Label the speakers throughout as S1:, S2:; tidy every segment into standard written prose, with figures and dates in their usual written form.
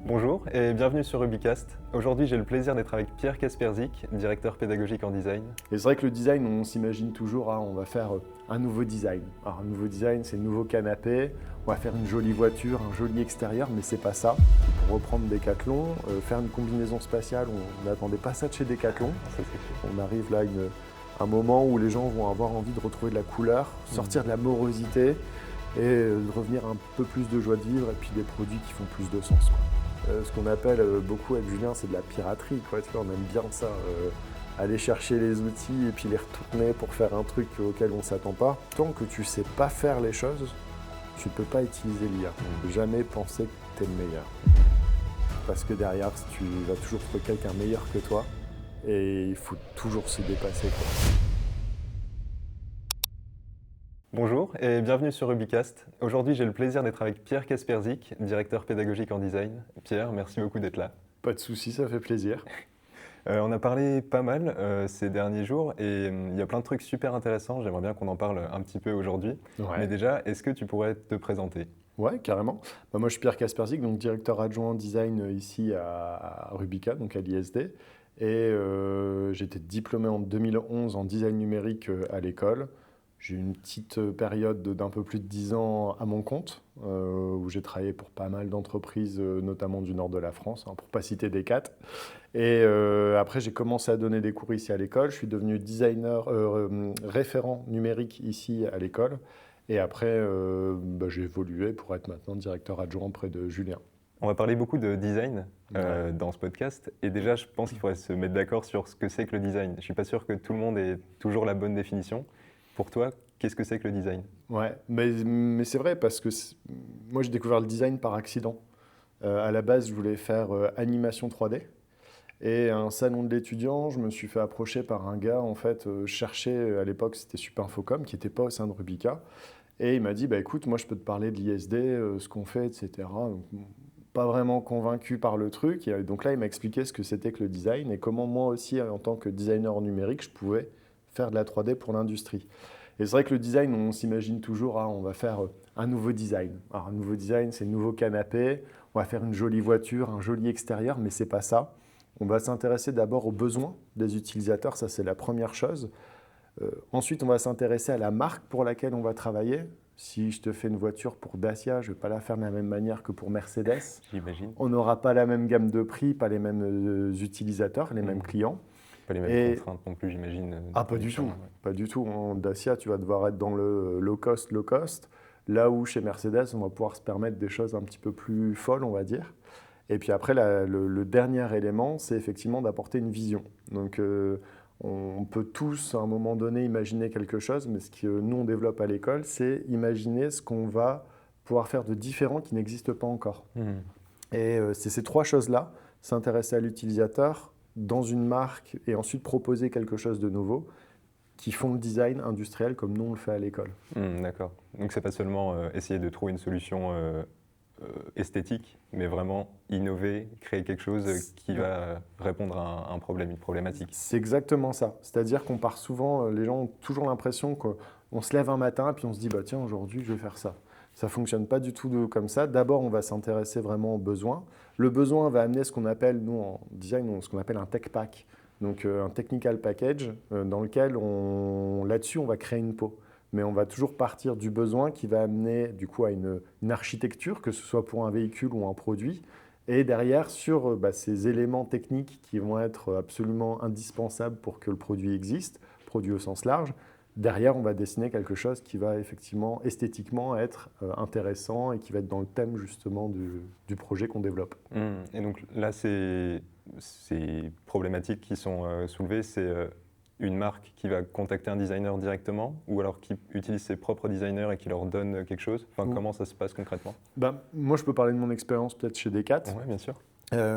S1: Bonjour et bienvenue sur Rubicast. Aujourd'hui, j'ai le plaisir d'être avec Pierre Kasperzik, directeur pédagogique en design.
S2: Et c'est vrai que le design, on s'imagine toujours, on va faire un nouveau design. Alors un nouveau design, c'est le nouveau canapé, on va faire une jolie voiture, un joli extérieur, mais c'est pas ça. Pour reprendre Decathlon, faire une combinaison spatiale, on n'attendait pas ça de chez Decathlon.
S1: Ça, c'est sûr.
S2: On arrive là à un moment où les gens vont avoir envie de retrouver de la couleur, sortir de la morosité et de revenir un peu plus de joie de vivre et puis des produits qui font plus de sens, quoi. Ce qu'on appelle beaucoup avec Julien, c'est de la piraterie, quoi. Tu vois, on aime bien ça, aller chercher les outils et puis les retourner pour faire un truc auquel on ne s'attend pas. Tant que tu ne sais pas faire les choses, tu ne peux pas utiliser l'IA. Jamais penser que tu es le meilleur. Parce que derrière, tu vas toujours trouver quelqu'un meilleur que toi et il faut toujours se dépasser, quoi.
S1: Bonjour et bienvenue sur Rubicast. Aujourd'hui, j'ai le plaisir d'être avec Pierre Kasperzik, directeur pédagogique en design. Pierre, merci beaucoup d'être là.
S2: Pas de souci, ça fait plaisir.
S1: On a parlé pas mal ces derniers jours et il y a plein de trucs super intéressants. J'aimerais bien qu'on en parle un petit peu aujourd'hui.
S2: Ouais.
S1: Mais déjà, est-ce que tu pourrais te présenter?
S2: Ouais, carrément. Moi, je suis Pierre Kasperzik, donc directeur adjoint design ici à Rubica, donc à l'ISD. Et j'étais diplômé en 2011 en design numérique à l'école. J'ai eu une petite période d'un peu plus de 10 ans à mon compte, où j'ai travaillé pour pas mal d'entreprises, notamment du nord de la France, pour ne pas citer des quatre. Et après, j'ai commencé à donner des cours ici à l'école. Je suis devenu designer, référent numérique ici à l'école. Et après, j'ai évolué pour être maintenant directeur adjoint auprès de Julien.
S1: On va parler beaucoup de design dans ce podcast. Et déjà, je pense qu'il faudrait se mettre d'accord sur ce que c'est que le design. Je ne suis pas sûr que tout le monde ait toujours la bonne définition. Pour toi, qu'est-ce que c'est que le design?
S2: Ouais, mais c'est vrai parce que moi, j'ai découvert le design par accident. À la base, je voulais faire animation 3D. Et à un salon de l'étudiant, je me suis fait approcher par un gars, en fait, je cherchais, à l'époque, c'était Superinfocom, qui n'était pas au sein de Rubica. Et il m'a dit, bah, écoute, moi, je peux te parler de l'ISD, ce qu'on fait, etc. Donc, pas vraiment convaincu par le truc. Et donc là, il m'a expliqué ce que c'était que le design et comment moi aussi, en tant que designer numérique, je pouvais faire de la 3D pour l'industrie. Et c'est vrai que le design, on s'imagine toujours, on va faire un nouveau design. Alors, un nouveau design, c'est le nouveau canapé, on va faire une jolie voiture, un joli extérieur, mais c'est pas ça. On va s'intéresser d'abord aux besoins des utilisateurs, ça c'est la première chose. Ensuite, on va s'intéresser à la marque pour laquelle on va travailler. Si je te fais une voiture pour Dacia, je ne vais pas la faire de la même manière que pour Mercedes.
S1: J'imagine.
S2: On n'aura pas la même gamme de prix, pas les mêmes utilisateurs, les mêmes clients.
S1: Pas les mêmes contraintes non plus, j'imagine.
S2: Pas du tout. Pas du tout. En Dacia, tu vas devoir être dans le low cost. Là où chez Mercedes, on va pouvoir se permettre des choses un petit peu plus folles, on va dire. Et puis après, le dernier élément, c'est effectivement d'apporter une vision. Donc, on peut tous, à un moment donné, imaginer quelque chose, mais ce que nous, on développe à l'école, c'est imaginer ce qu'on va pouvoir faire de différent qui n'existe pas encore. Et c'est ces trois choses-là, s'intéresser à l'utilisateur dans une marque et ensuite proposer quelque chose de nouveau, qui font le design industriel comme nous, on le fait à l'école.
S1: D'accord. Donc, c'est pas seulement essayer de trouver une solution esthétique, mais vraiment innover, créer quelque chose qui va répondre à un problème, une problématique.
S2: C'est exactement ça. C'est-à-dire qu'on part souvent, les gens ont toujours l'impression qu'on se lève un matin et puis on se dit bah, tiens, aujourd'hui, je vais faire ça. Ça ne fonctionne pas du tout comme ça. D'abord, on va s'intéresser vraiment aux besoins. Le besoin va amener ce qu'on appelle, nous en design, ce qu'on appelle un tech pack, donc un technical package, dans lequel là-dessus, on va créer une peau. Mais on va toujours partir du besoin qui va amener du coup à une architecture, que ce soit pour un véhicule ou un produit. Et derrière, sur ces éléments techniques qui vont être absolument indispensables pour que le produit existe, produit au sens large, derrière, on va dessiner quelque chose qui va effectivement esthétiquement être intéressant et qui va être dans le thème justement du projet qu'on développe.
S1: Et donc là, ces problématiques qui sont soulevées, c'est une marque qui va contacter un designer directement ou alors qui utilise ses propres designers et qui leur donne quelque chose? Enfin, comment ça se passe concrètement?
S2: Moi, je peux parler de mon expérience peut-être chez Decat.
S1: Oui, bien sûr.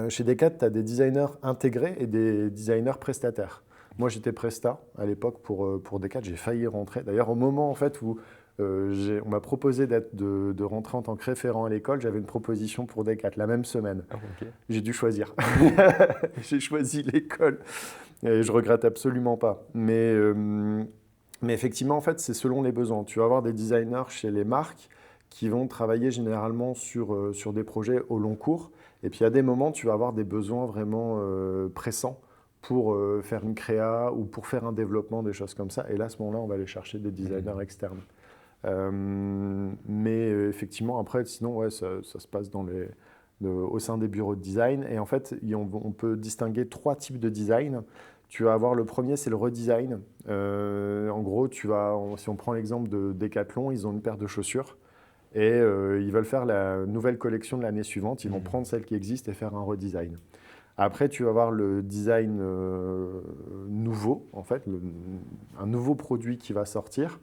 S2: Chez Decat, tu as des designers intégrés et des designers prestataires. Moi, j'étais presta à l'époque pour Decat. J'ai failli rentrer. D'ailleurs, au moment en fait, où on m'a proposé de rentrer en tant que référent à l'école, j'avais une proposition pour Decat la même semaine. J'ai dû choisir. J'ai choisi l'école. Et je regrette absolument pas. Mais effectivement, en fait, c'est selon les besoins. Tu vas avoir des designers chez les marques qui vont travailler généralement sur des projets au long cours Et puis, à des moments, tu vas avoir des besoins vraiment pressants pour faire une créa ou pour faire un développement, des choses comme ça. Et là, à ce moment-là, on va aller chercher des designers externes. Mais effectivement, après, sinon, ouais, ça se passe au sein des bureaux de design. Et en fait, on peut distinguer 3 types de design. Tu vas avoir le premier, c'est le redesign. En gros, si on prend l'exemple de Decathlon, ils ont une paire de chaussures et ils veulent faire la nouvelle collection de l'année suivante. Ils vont prendre celle qui existe et faire un redesign. Après, tu vas avoir le design nouveau, en fait, un nouveau produit qui va sortir.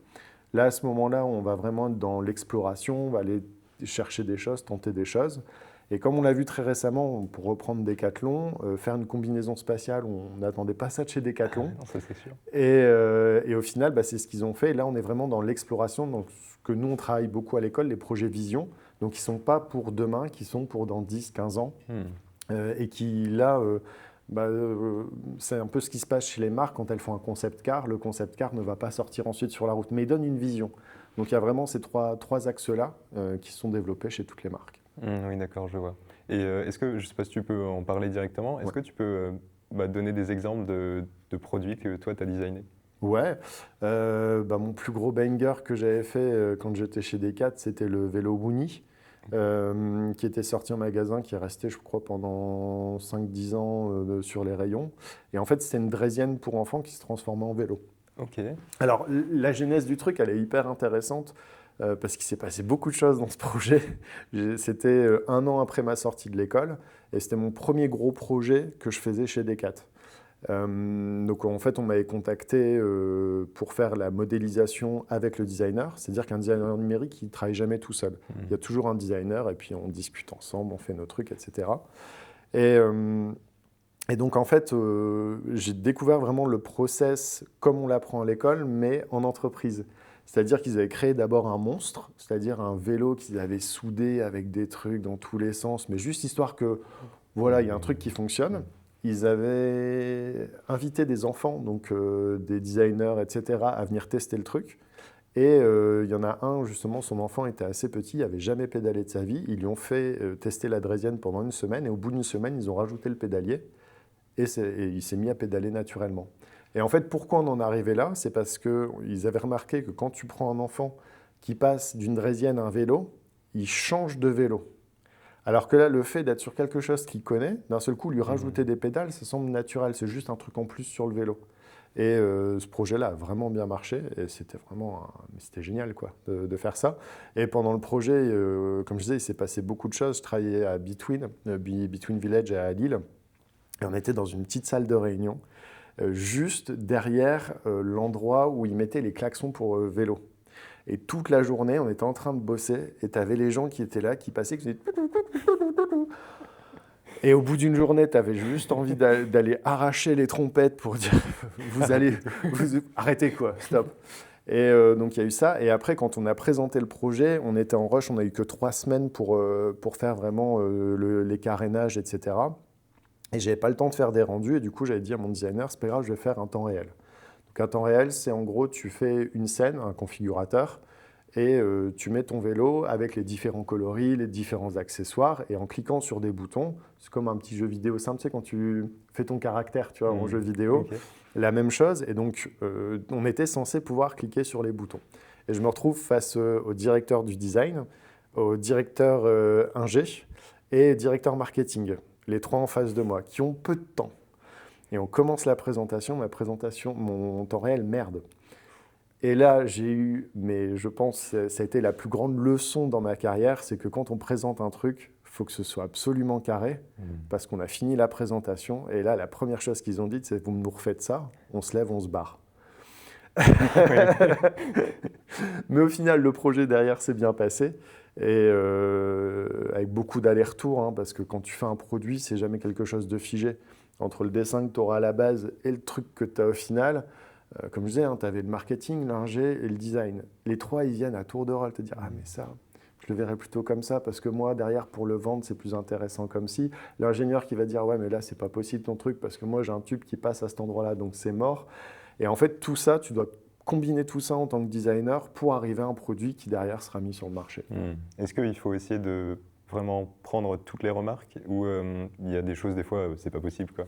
S2: Là, à ce moment-là, on va vraiment être dans l'exploration, on va aller chercher des choses, tenter des choses. Et comme on l'a vu très récemment, pour reprendre Decathlon, faire une combinaison spatiale, on n'attendait pas ça de chez Decathlon.
S1: Non, ça c'est sûr.
S2: Et au final, bah, c'est ce qu'ils ont fait. Et là, on est vraiment dans l'exploration. Donc, ce que nous, on travaille beaucoup à l'école, les projets vision. Donc, qui ne sont pas pour demain, qui sont pour dans 10, 15 ans. Et qui, là, c'est un peu ce qui se passe chez les marques quand elles font un concept car. Le concept car ne va pas sortir ensuite sur la route, mais il donne une vision. Donc il y a vraiment ces trois axes-là qui sont développés chez toutes les marques.
S1: Oui, d'accord, je vois. Et est-ce que, je ne sais pas si tu peux en parler directement, est-ce que tu peux donner des exemples de produits que toi, tu as designés?
S2: Ouais, mon plus gros banger que j'avais fait quand j'étais chez Decat, c'était le vélo Woonie. Qui était sorti en magasin, qui est resté, je crois, pendant 5-10 ans sur les rayons. Et en fait, c'était une draisienne pour enfants qui se transformait en vélo.
S1: Ok.
S2: Alors, la genèse du truc, elle est hyper intéressante parce qu'il s'est passé beaucoup de choses dans ce projet. C'était 1 an après ma sortie de l'école et c'était mon premier gros projet que je faisais chez Decat. Donc en fait, on m'avait contacté pour faire la modélisation avec le designer. C'est-à-dire qu'un designer numérique, il ne travaille jamais tout seul. Il y a toujours un designer et puis on discute ensemble, on fait nos trucs, etc. Et donc en fait, j'ai découvert vraiment le process comme on l'apprend à l'école, mais en entreprise. C'est-à-dire qu'ils avaient créé d'abord un monstre, c'est-à-dire un vélo qu'ils avaient soudé avec des trucs dans tous les sens, mais juste histoire que, voilà, il y a un truc qui fonctionne. Ils avaient invité des enfants, donc des designers, etc., à venir tester le truc. Et il y en a un, justement, son enfant était assez petit, il n'avait jamais pédalé de sa vie. Ils lui ont fait tester la draisienne pendant 1 semaine, et au bout d'1 semaine, ils ont rajouté le pédalier, et il s'est mis à pédaler naturellement. Et en fait, pourquoi on en est arrivé là? C'est parce qu'ils avaient remarqué que quand tu prends un enfant qui passe d'une draisienne à un vélo, il change de vélo. Alors que là, le fait d'être sur quelque chose qu'il connaît, d'un seul coup, lui rajouter des pédales, ça semble naturel. C'est juste un truc en plus sur le vélo. Et ce projet-là a vraiment bien marché. Et c'était c'était génial quoi, de faire ça. Et pendant le projet, comme je disais, il s'est passé beaucoup de choses. Je travaillais à Between Village à Lille. Et on était dans une petite salle de réunion, juste derrière l'endroit où ils mettaient les klaxons pour vélo. Et toute la journée, on était en train de bosser et tu avais les gens qui étaient là, qui passaient, qui faisaient... Et au bout d'une journée, tu avais juste envie d'aller arracher les trompettes pour dire arrêtez quoi, stop. Et donc il y a eu ça. Et après, quand on a présenté le projet, on était en rush, on n'a eu que 3 semaines pour faire vraiment les carénages, etc. Et j'avais pas le temps de faire des rendus. Et du coup, j'avais dit à mon designer, c'est pas grave, je vais faire un temps réel. Donc un temps réel, c'est en gros, tu fais une scène, un configurateur, et tu mets ton vélo avec les différents coloris, les différents accessoires, et en cliquant sur des boutons, c'est comme un petit jeu vidéo simple, tu sais, quand tu fais ton caractère, tu vois, en jeu vidéo, okay. La même chose, et donc on était censé pouvoir cliquer sur les boutons. Et je me retrouve face au directeur du design, au directeur ingé et directeur marketing, les 3 en face de moi, qui ont peu de temps. Et on commence la présentation, mon temps réel, merde. Et là, j'ai eu, mais je pense que ça a été la plus grande leçon dans ma carrière, c'est que quand on présente un truc, il faut que ce soit absolument carré, parce qu'on a fini la présentation, et là, la première chose qu'ils ont dit, c'est « vous nous refaites ça, on se lève, on se barre ». Mais au final, le projet derrière s'est bien passé, et avec beaucoup d'allers-retours, hein, parce que quand tu fais un produit, c'est jamais quelque chose de figé. Entre le dessin que tu auras à la base et le truc que tu as au final, comme je disais, hein, tu avais le marketing, l'ingé et le design. Les 3, ils viennent à tour de rôle te dire « Ah, mais ça, je le verrais plutôt comme ça, parce que moi, derrière, pour le vendre, c'est plus intéressant comme si. » L'ingénieur qui va dire « Ouais, mais là, c'est pas possible ton truc, parce que moi, j'ai un tube qui passe à cet endroit-là, donc c'est mort. » Et en fait, tout ça, tu dois combiner tout ça en tant que designer pour arriver à un produit qui, derrière, sera mis sur le marché.
S1: Est-ce qu'il faut essayer de vraiment prendre toutes les remarques ou il y a des choses, des fois, c'est pas possible, quoi.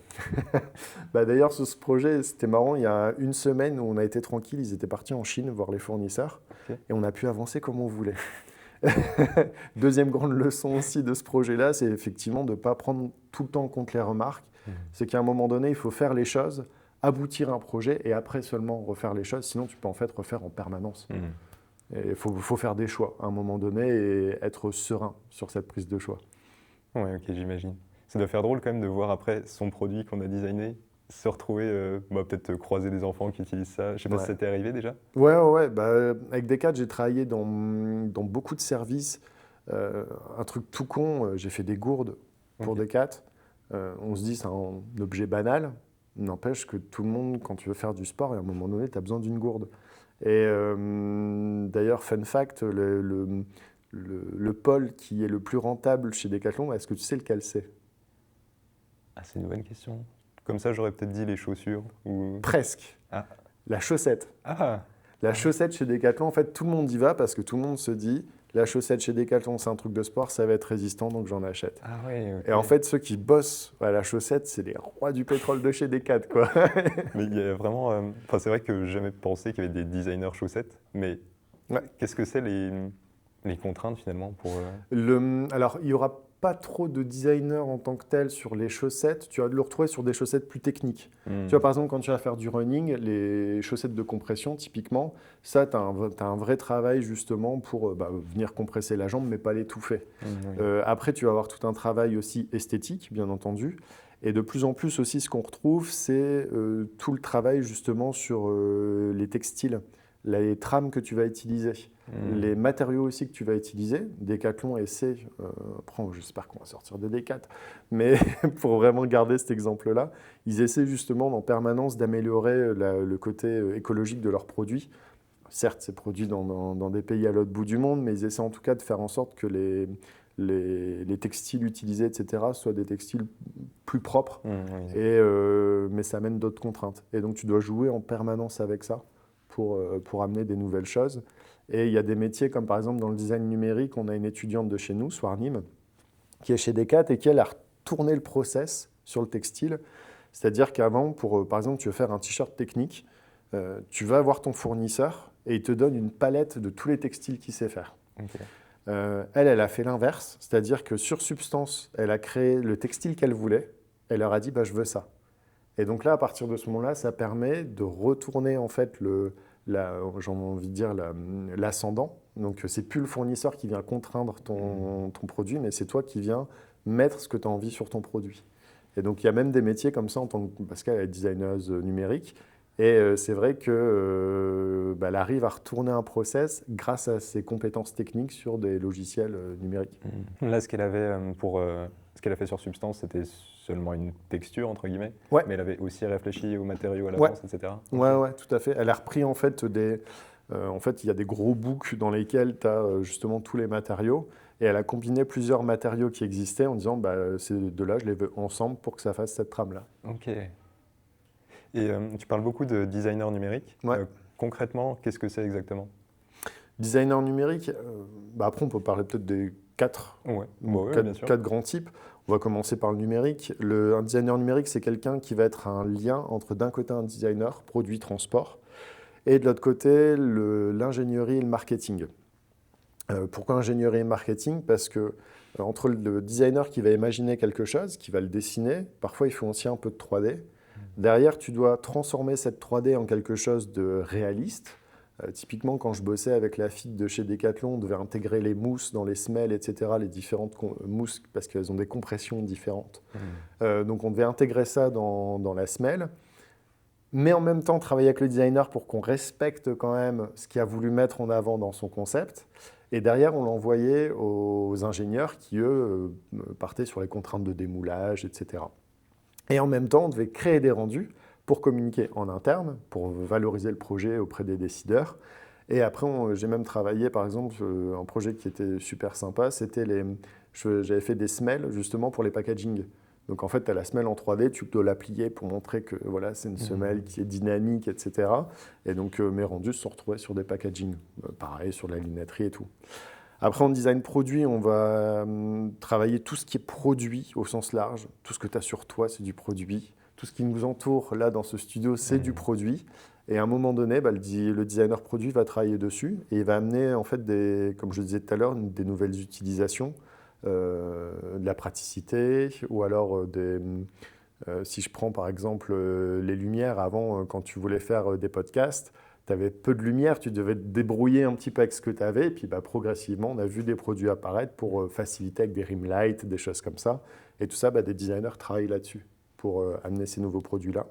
S2: D'ailleurs, sur ce projet, c'était marrant, il y a une semaine où on a été tranquille, ils étaient partis en Chine voir les fournisseurs
S1: Ok.
S2: et on a pu avancer comme on voulait. Deuxième grande leçon aussi de ce projet-là, c'est effectivement de ne pas prendre tout le temps en compte les remarques. C'est qu'à un moment donné, il faut faire les choses, aboutir un projet et après seulement refaire les choses. Sinon, tu peux en fait refaire en permanence. Et il faut faire des choix à un moment donné et être serein sur cette prise de choix.
S1: Ouais, ok, j'imagine. Ça doit faire drôle quand même de voir après son produit qu'on a designé se retrouver, peut-être croiser des enfants qui utilisent ça. Je sais pas
S2: Ouais.
S1: si ça t'est arrivé déjà.
S2: Ouais. Avec Decat, j'ai travaillé dans beaucoup de services. Un truc tout con, j'ai fait des gourdes pour
S1: Ok.
S2: Decat. On se dit c'est un objet banal. N'empêche que tout le monde, quand tu veux faire du sport, à un moment donné, tu as besoin d'une gourde. Et d'ailleurs, fun fact, le pôle qui est le plus rentable chez Decathlon, est-ce que tu sais lequel c'est?
S1: Ah, c'est une bonne question. Comme ça, j'aurais peut-être dit les chaussures ou...
S2: Presque.
S1: Ah,
S2: La chaussette.
S1: ah,
S2: La chaussette chez Decathlon, en fait, tout le monde y va parce que tout le monde se dit la chaussette chez Decathlon, c'est un truc de sport, ça va être résistant, donc j'en achète.
S1: ah ouais, ok.
S2: Et en fait, ceux qui bossent à la chaussette, c'est les rois du pétrole de chez Decat, quoi.
S1: Mais il y a vraiment... Enfin, c'est vrai que j'ai jamais pensé qu'il y avait des designers chaussettes, mais
S2: Ouais.
S1: qu'est-ce que c'est les contraintes finalement pour...
S2: Alors, il n'y aura pas trop de designers en tant que tel sur les chaussettes. Tu vas le retrouver sur des chaussettes plus techniques. Tu vois, par exemple, quand tu vas faire du running, les chaussettes de compression, typiquement, ça, tu as un vrai travail justement pour venir compresser la jambe, mais pas l'étouffer.
S1: Oui.
S2: Après, tu vas avoir tout un travail aussi esthétique, bien entendu. Et de plus en plus aussi, ce qu'on retrouve, c'est tout le travail justement sur les textiles, les trames que tu vas utiliser, les matériaux aussi que tu vas utiliser. Decathlon essaie, après j'espère qu'on va sortir des Decat, mais pour vraiment garder cet exemple-là, ils essaient justement en permanence d'améliorer le côté écologique de leurs produits. Certes, c'est produit dans des pays à l'autre bout du monde, mais ils essaient en tout cas de faire en sorte que les textiles utilisés, etc., soient des textiles plus propres.
S1: Oui.
S2: Mais ça amène d'autres contraintes. Et donc, tu dois jouer en permanence avec ça pour amener des nouvelles choses. Et il y a des métiers comme par exemple dans le design numérique, on a une étudiante de chez nous, Swarnim, qui est chez Decat et qui elle a retourné le process sur le textile. C'est-à-dire qu'avant, par exemple, tu veux faire un t-shirt technique, tu vas voir ton fournisseur et il te donne une palette de tous les textiles qu'il sait faire.
S1: Ok.
S2: Elle a fait l'inverse, c'est-à-dire que sur Substance, elle a créé le textile qu'elle voulait, elle leur a dit je veux ça. Et donc là, à partir de ce moment-là, ça permet de retourner en fait j'ai envie de dire l'ascendant. Donc c'est plus le fournisseur qui vient contraindre ton produit, mais c'est toi qui viens mettre ce que tu as envie sur ton produit. Et donc il y a même des métiers comme ça, parce qu'elle est designeuse numérique. Et c'est vrai qu'elle arrive à retourner un process grâce à ses compétences techniques sur des logiciels numériques.
S1: Là, ce qu'elle avait ce qu'elle a fait sur Substance, c'était seulement une texture, entre guillemets,
S2: Ouais.
S1: mais elle avait aussi réfléchi aux matériaux à
S2: Ouais.
S1: l'avance, etc.
S2: Ouais, tout à fait. Elle a repris en fait il y a des gros books dans lesquels tu as justement tous les matériaux. Et elle a combiné plusieurs matériaux qui existaient en disant ces deux-là, je les veux ensemble pour que ça fasse cette trame-là.
S1: Ok. Et tu parles beaucoup de designer numérique.
S2: Ouais.
S1: Concrètement, qu'est-ce que c'est exactement?
S2: Designer numérique, après on peut parler peut-être des quatre
S1: bien sûr.
S2: grands types. On va commencer par le numérique. Un designer numérique, c'est quelqu'un qui va être un lien entre d'un côté un designer, produit, transport, et de l'autre côté l'ingénierie et le marketing. Pourquoi ingénierie et marketing? Parce que entre le designer qui va imaginer quelque chose, qui va le dessiner, parfois il faut aussi un peu de 3D. Derrière, tu dois transformer cette 3D en quelque chose de réaliste. Typiquement, quand je bossais avec la fille de chez Decathlon, on devait intégrer les mousses dans les semelles, etc., les différentes mousses, parce qu'elles ont des compressions différentes. Donc on devait intégrer ça dans la semelle, mais en même temps travailler avec le designer pour qu'on respecte quand même ce qu'il a voulu mettre en avant dans son concept. Et derrière, on l'envoyait aux ingénieurs qui, eux, partaient sur les contraintes de démoulage, etc. Et en même temps, on devait créer des rendus pour communiquer en interne, pour valoriser le projet auprès des décideurs. Et après, j'ai même travaillé, par exemple, un projet qui était super sympa, j'avais fait des semelles justement pour les packaging. Donc en fait, tu as la semelle en 3D, tu dois la plier pour montrer que voilà, c'est une semelle qui est dynamique, etc. Et donc mes rendus se sont retrouvés sur des packaging, pareil sur la lunetterie et tout. Après, en design produit, on va travailler tout ce qui est produit au sens large. Tout ce que tu as sur toi, c'est du produit. Tout ce qui nous entoure là dans ce studio, c'est du produit. Et à un moment donné, le designer produit va travailler dessus et il va amener, en fait, comme je disais tout à l'heure, des nouvelles utilisations, de la praticité, ou alors si je prends par exemple les lumières, avant, quand tu voulais faire des podcasts, tu avais peu de lumière, tu devais te débrouiller un petit peu avec ce que tu avais, et puis progressivement, on a vu des produits apparaître pour faciliter avec des rim lights, des choses comme ça. Et tout ça, des designers travaillent là-dessus pour amener ces nouveaux produits-là.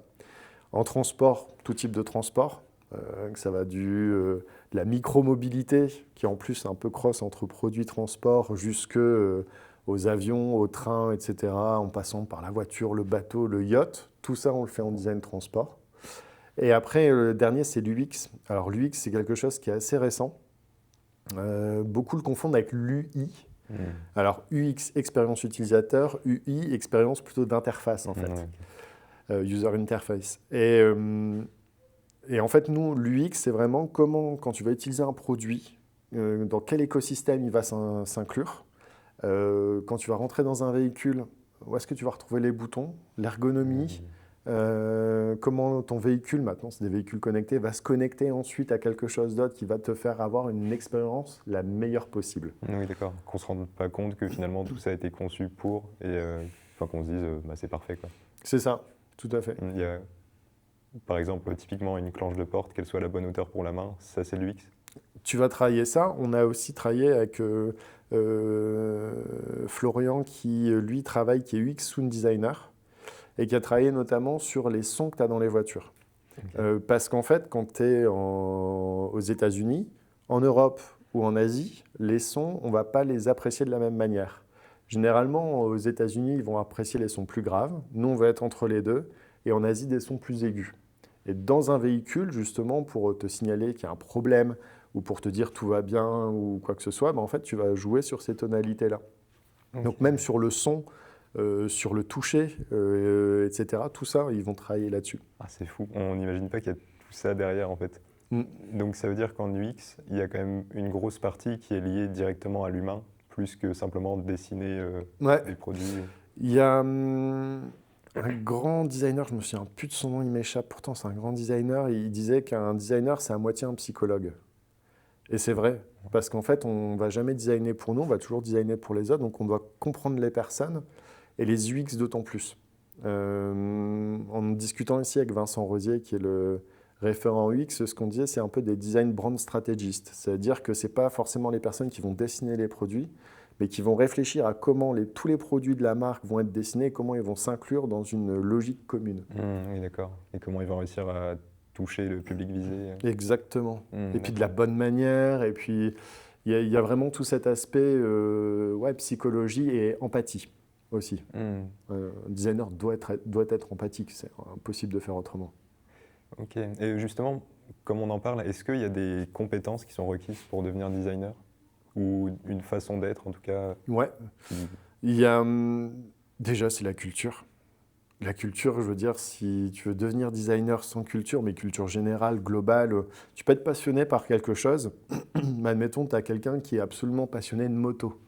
S2: En transport, tout type de transport, ça va de la micromobilité, qui en plus est un peu cross entre produits transport, jusque aux avions, aux trains, etc., en passant par la voiture, le bateau, le yacht. Tout ça, on le fait en design transport. Et après, le dernier, c'est l'UX. Alors l'UX, c'est quelque chose qui est assez récent. Beaucoup le confondent avec l'UI. Alors UX, expérience utilisateur, UI, expérience plutôt d'interface en fait. User interface. Et en fait, nous, l'UX, c'est vraiment comment, quand tu vas utiliser un produit, dans quel écosystème il va s'inclure. Quand tu vas rentrer dans un véhicule, où est-ce que tu vas retrouver les boutons, l'ergonomie, comment ton véhicule, maintenant c'est des véhicules connectés, va se connecter ensuite à quelque chose d'autre qui va te faire avoir une expérience la meilleure possible.
S1: Oui, d'accord. Qu'on ne se rende pas compte que finalement tout ça a été conçu pour, et qu'on se dise c'est parfait, quoi.
S2: C'est ça, tout à fait.
S1: Il y a, par exemple, typiquement une planche de porte, qu'elle soit à la bonne hauteur pour la main, ça c'est l'UX.
S2: Tu vas travailler ça. On a aussi travaillé avec Florian qui, lui, travaille, qui est UX Sound Designer et qui a travaillé notamment sur les sons que tu as dans les voitures. Okay. Parce qu'en fait, quand tu es aux États-Unis, en Europe ou en Asie, les sons, on ne va pas les apprécier de la même manière. Généralement, aux États-Unis, ils vont apprécier les sons plus graves. Nous, on va être entre les deux. Et en Asie, des sons plus aigus. Et dans un véhicule, justement, pour te signaler qu'il y a un problème ou pour te dire tout va bien ou quoi que ce soit, en fait, tu vas jouer sur ces tonalités-là. Okay. Donc même sur le son, sur le toucher, etc., tout ça, ils vont travailler là-dessus.
S1: Ah, c'est fou. On n'imagine pas qu'il y a tout ça derrière, en fait. Donc ça veut dire qu'en UX, il y a quand même une grosse partie qui est liée directement à l'humain, plus que simplement dessiner des produits.
S2: Il y a un grand designer, je me souviens plus de son nom, il m'échappe, pourtant c'est un grand designer, il disait qu'un designer, c'est à moitié un psychologue. Et c'est vrai, parce qu'en fait, on ne va jamais designer pour nous, on va toujours designer pour les autres, donc on doit comprendre les personnes, et les UX d'autant plus. En discutant ici avec Vincent Rosier, qui est le référent UX, ce qu'on disait, c'est un peu des design brand stratégistes. C'est-à-dire que ce n'est pas forcément les personnes qui vont dessiner les produits, mais qui vont réfléchir à comment tous les produits de la marque vont être dessinés et comment ils vont s'inclure dans une logique commune.
S1: Oui, d'accord. Et comment ils vont réussir à toucher le public visé.
S2: Exactement. Et puis de la bonne manière. Et puis, il y a vraiment tout cet aspect psychologie et empathie aussi. Un designer doit être empathique. C'est impossible de faire autrement.
S1: Ok. Et justement, comme on en parle, est-ce qu'il y a des compétences qui sont requises pour devenir designer ? Ou une façon d'être, en tout cas?
S2: Ouais. Il y a, déjà, c'est la culture. La culture, je veux dire, si tu veux devenir designer sans culture, mais culture générale, globale, tu peux être passionné par quelque chose. Mais admettons, tu as quelqu'un qui est absolument passionné de moto,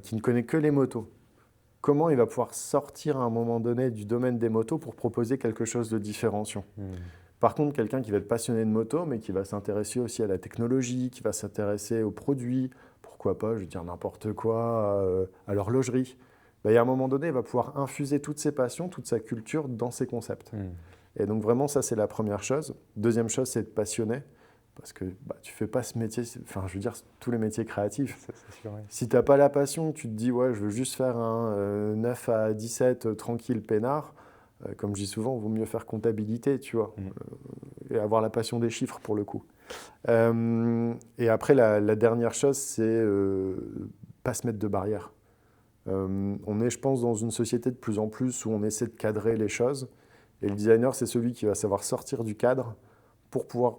S2: qui ne connaît que les motos. Comment il va pouvoir sortir à un moment donné du domaine des motos pour proposer quelque chose de différenciant? Par contre, quelqu'un qui va être passionné de moto, mais qui va s'intéresser aussi à la technologie, qui va s'intéresser aux produits, pourquoi pas, je veux dire n'importe quoi, à l'horlogerie. Il y a un moment donné, il va pouvoir infuser toutes ses passions, toute sa culture dans ses concepts. Et donc vraiment, ça, c'est la première chose. Deuxième chose, c'est être passionné. Parce que tu ne fais pas ce métier, enfin, je veux dire, tous les métiers créatifs.
S1: C'est sûr, oui.
S2: Si tu n'as pas la passion, tu te dis, ouais, je veux juste faire un 9 à 17 tranquille, peinard. Comme je dis souvent, il vaut mieux faire comptabilité, tu vois, et avoir la passion des chiffres pour le coup. Et après, la dernière chose, c'est pas se mettre de barrières. On est, je pense, dans une société de plus en plus où on essaie de cadrer les choses. Et le designer, c'est celui qui va savoir sortir du cadre pour pouvoir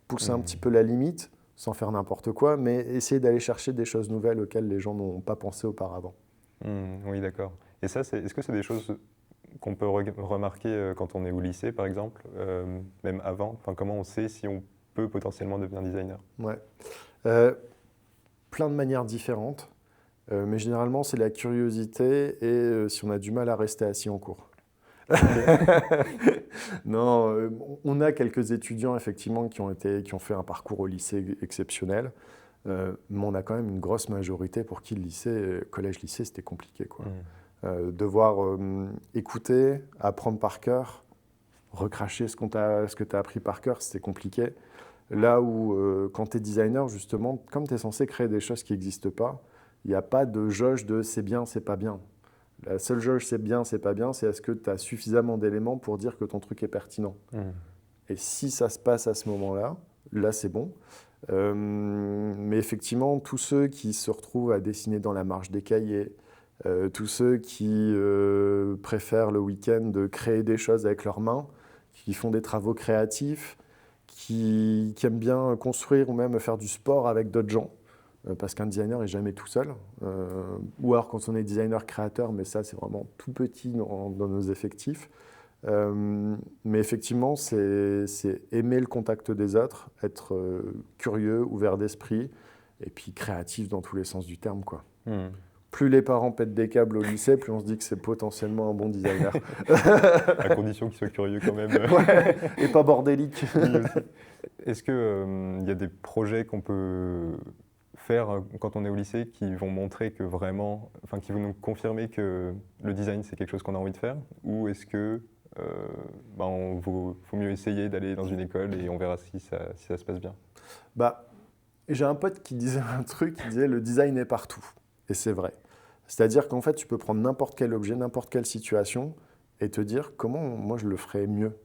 S2: pousser un petit peu la limite, sans faire n'importe quoi, mais essayer d'aller chercher des choses nouvelles auxquelles les gens n'ont pas pensé auparavant.
S1: Oui, d'accord. Et ça, est-ce que c'est des choses qu'on peut remarquer quand on est au lycée, par exemple, même avant? Enfin, comment on sait si on peut potentiellement devenir designer?
S2: Ouais. plein de manières différentes, mais généralement, c'est la curiosité et si on a du mal à rester assis en cours. Non, on a quelques étudiants effectivement qui ont fait un parcours au lycée exceptionnel, mais on a quand même une grosse majorité pour qui le lycée, collège-lycée, c'était compliqué, quoi. Devoir écouter, apprendre par cœur, recracher ce que tu as appris par cœur, c'était compliqué. Là où, quand tu es designer, justement, comme tu es censé créer des choses qui n'existent pas, il n'y a pas de jauge de c'est bien, c'est pas bien. La seule jauge c'est bien, c'est pas bien, c'est est-ce que tu as suffisamment d'éléments pour dire que ton truc est pertinent. Et si ça se passe à ce moment-là, là c'est bon. Mais effectivement, tous ceux qui se retrouvent à dessiner dans la marge des cahiers, tous ceux qui préfèrent le week-end de créer des choses avec leurs mains, qui font des travaux créatifs, qui aiment bien construire ou même faire du sport avec d'autres gens, parce qu'un designer n'est jamais tout seul. Ou alors quand on est designer créateur, mais ça c'est vraiment tout petit dans nos effectifs. Mais effectivement, c'est aimer le contact des autres, être curieux, ouvert d'esprit, et puis créatif dans tous les sens du terme, quoi. Plus les parents pètent des câbles au lycée, plus on se dit que c'est potentiellement un bon designer.
S1: À condition qu'ils soient curieux quand même.
S2: Ouais, et pas bordélique.
S1: Est-ce qu'il y a des projets qu'on peut faire quand on est au lycée qui vont montrer que vraiment, enfin qui vont nous confirmer que le design c'est quelque chose qu'on a envie de faire, ou est-ce que faut mieux essayer d'aller dans une école et on verra si ça se passe bien?
S2: J'ai un pote qui disait un truc, qui disait le design est partout. Et c'est vrai. C'est-à-dire qu'en fait, tu peux prendre n'importe quel objet, n'importe quelle situation et te dire comment moi je le ferais mieux.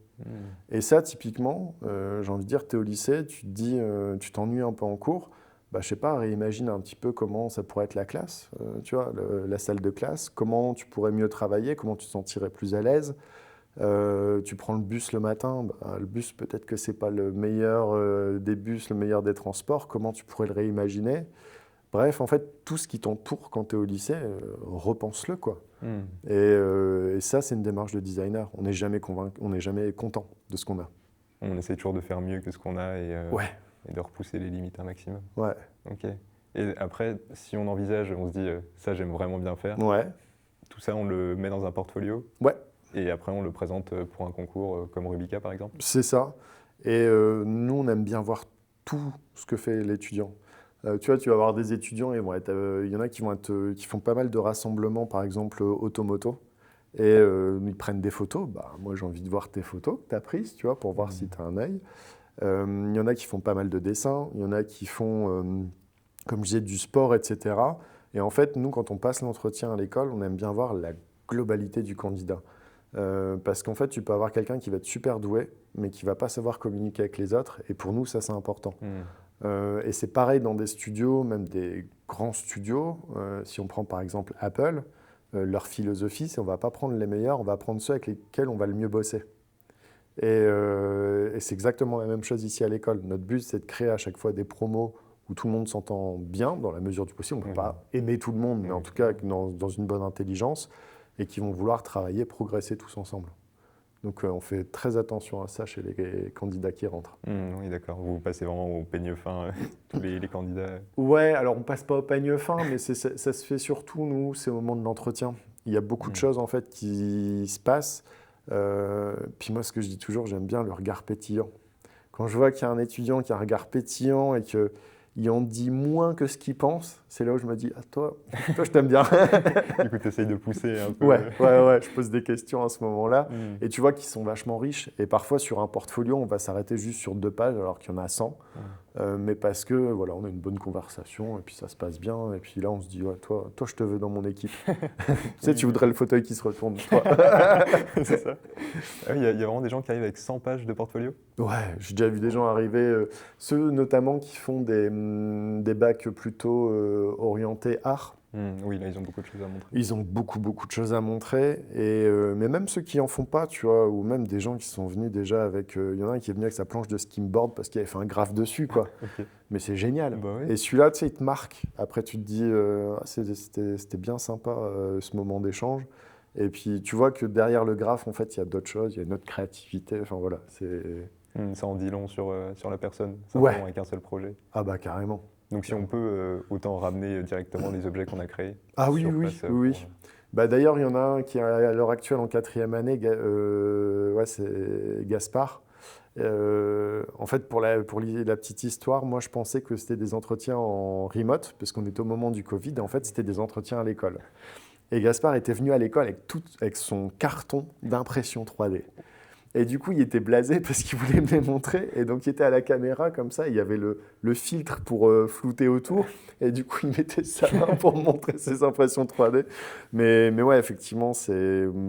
S2: Et ça, typiquement, j'ai envie de dire, tu es au lycée, tu te dis, tu t'ennuies un peu en cours, je sais pas, réimagine un petit peu comment ça pourrait être la classe, tu vois, la salle de classe, comment tu pourrais mieux travailler, comment tu te sentirais plus à l'aise. Tu prends le bus le matin, le bus peut-être que c'est pas le meilleur des bus, le meilleur des transports, comment tu pourrais le réimaginer? Bref, en fait, tout ce qui t'entoure quand tu es au lycée, repense-le, quoi. Et ça, c'est une démarche de designer. On n'est jamais on n'est jamais content de ce qu'on a.
S1: On essaie toujours de faire mieux que ce qu'on a et de repousser les limites un maximum.
S2: Ouais.
S1: Ok. Et après, si on envisage, on se dit ça, j'aime vraiment bien faire.
S2: Ouais.
S1: Tout ça, on le met dans un portfolio.
S2: Ouais.
S1: Et après, on le présente pour un concours comme Rubica, par exemple.
S2: C'est ça. Et nous, on aime bien voir tout ce que fait l'étudiant. Tu vois, tu vas avoir des étudiants, et il y en a qui font pas mal de rassemblements, par exemple automoto, et ils prennent des photos. Moi, j'ai envie de voir tes photos que tu as prises, tu vois, pour voir si tu as un œil. Il y en a qui font pas mal de dessins, il y en a qui font, comme je disais, du sport, etc. Et en fait, nous, quand on passe l'entretien à l'école, on aime bien voir la globalité du candidat. Parce qu'en fait, tu peux avoir quelqu'un qui va être super doué, mais qui ne va pas savoir communiquer avec les autres. Et pour nous, ça, c'est important. Et c'est pareil dans des studios, même des grands studios. Si on prend par exemple Apple, leur philosophie, c'est on ne va pas prendre les meilleurs, on va prendre ceux avec lesquels on va le mieux bosser. Et c'est exactement la même chose ici à l'école. Notre but, c'est de créer à chaque fois des promos où tout le monde s'entend bien, dans la mesure du possible. On ne peut pas aimer tout le monde, mais en tout cas dans une bonne intelligence, et qui vont vouloir travailler, progresser tous ensemble. Donc on fait très attention à ça chez les candidats qui rentrent.
S1: Oui, d'accord. Vous passez vraiment au peigne fin, tous les candidats.
S2: Ouais, alors on passe pas au peigne fin, mais ça se fait surtout, nous, c'est au moment de l'entretien. Il y a beaucoup de choses en fait qui se passent. Puis moi, ce que je dis toujours, j'aime bien le regard pétillant. Quand je vois qu'il y a un étudiant qui a un regard pétillant et qu'il en dit moins que ce qu'il pense, c'est là où je me dis, toi, je t'aime bien.
S1: Du coup, tu essayes de pousser un peu.
S2: Ouais, je pose des questions à ce moment-là. Et tu vois qu'ils sont vachement riches. Et parfois, sur un portfolio, on va s'arrêter juste sur 2 pages alors qu'il y en a 100. Mais parce que, voilà, on a une bonne conversation et puis ça se passe bien. Et puis là, on se dit, toi, je te veux dans mon équipe. Tu sais, tu voudrais le fauteuil qui se retourne, toi.
S1: C'est ça. Il y a vraiment des gens qui arrivent avec 100 pages de portfolio?
S2: Ouais, j'ai déjà vu des gens arriver, ceux notamment qui font des bacs plutôt orientés art.
S1: Oui, là, ils ont beaucoup de choses à montrer.
S2: Ils ont beaucoup de choses à montrer. Mais même ceux qui en font pas, tu vois, ou même des gens qui sont venus déjà avec... Il y en a un qui est venu avec sa planche de skimboard parce qu'il avait fait un graphe dessus, quoi.
S1: Okay.
S2: Mais c'est génial.
S1: Oui.
S2: Et celui-là, tu sais, il te marque. Après, tu te dis, c'était bien sympa ce moment d'échange. Et puis, tu vois que derrière le graphe, en fait, il y a d'autres choses, il y a une autre créativité. Enfin, voilà, c'est...
S1: Ça en dit long sur la personne,
S2: Ouais.
S1: avec un seul projet.
S2: Ah carrément.
S1: Donc si on peut, autant ramener directement les objets qu'on a créés
S2: Ah oui,
S1: sur
S2: oui,
S1: place.
S2: oui, oui. Bah, d'ailleurs, il y en a un qui est à l'heure actuelle en quatrième année, ouais, c'est Gaspard. En fait, pour la petite histoire, moi je pensais que c'était des entretiens en remote, parce qu'on était au moment du Covid, et en fait c'était des entretiens à l'école. Et Gaspard était venu à l'école avec son carton d'impression 3D. Et du coup, il était blasé parce qu'il voulait me les montrer. Et donc, il était à la caméra comme ça. Il y avait le filtre pour flouter autour. Et du coup, il mettait sa main pour me montrer ses impressions 3D. Mais ouais, effectivement,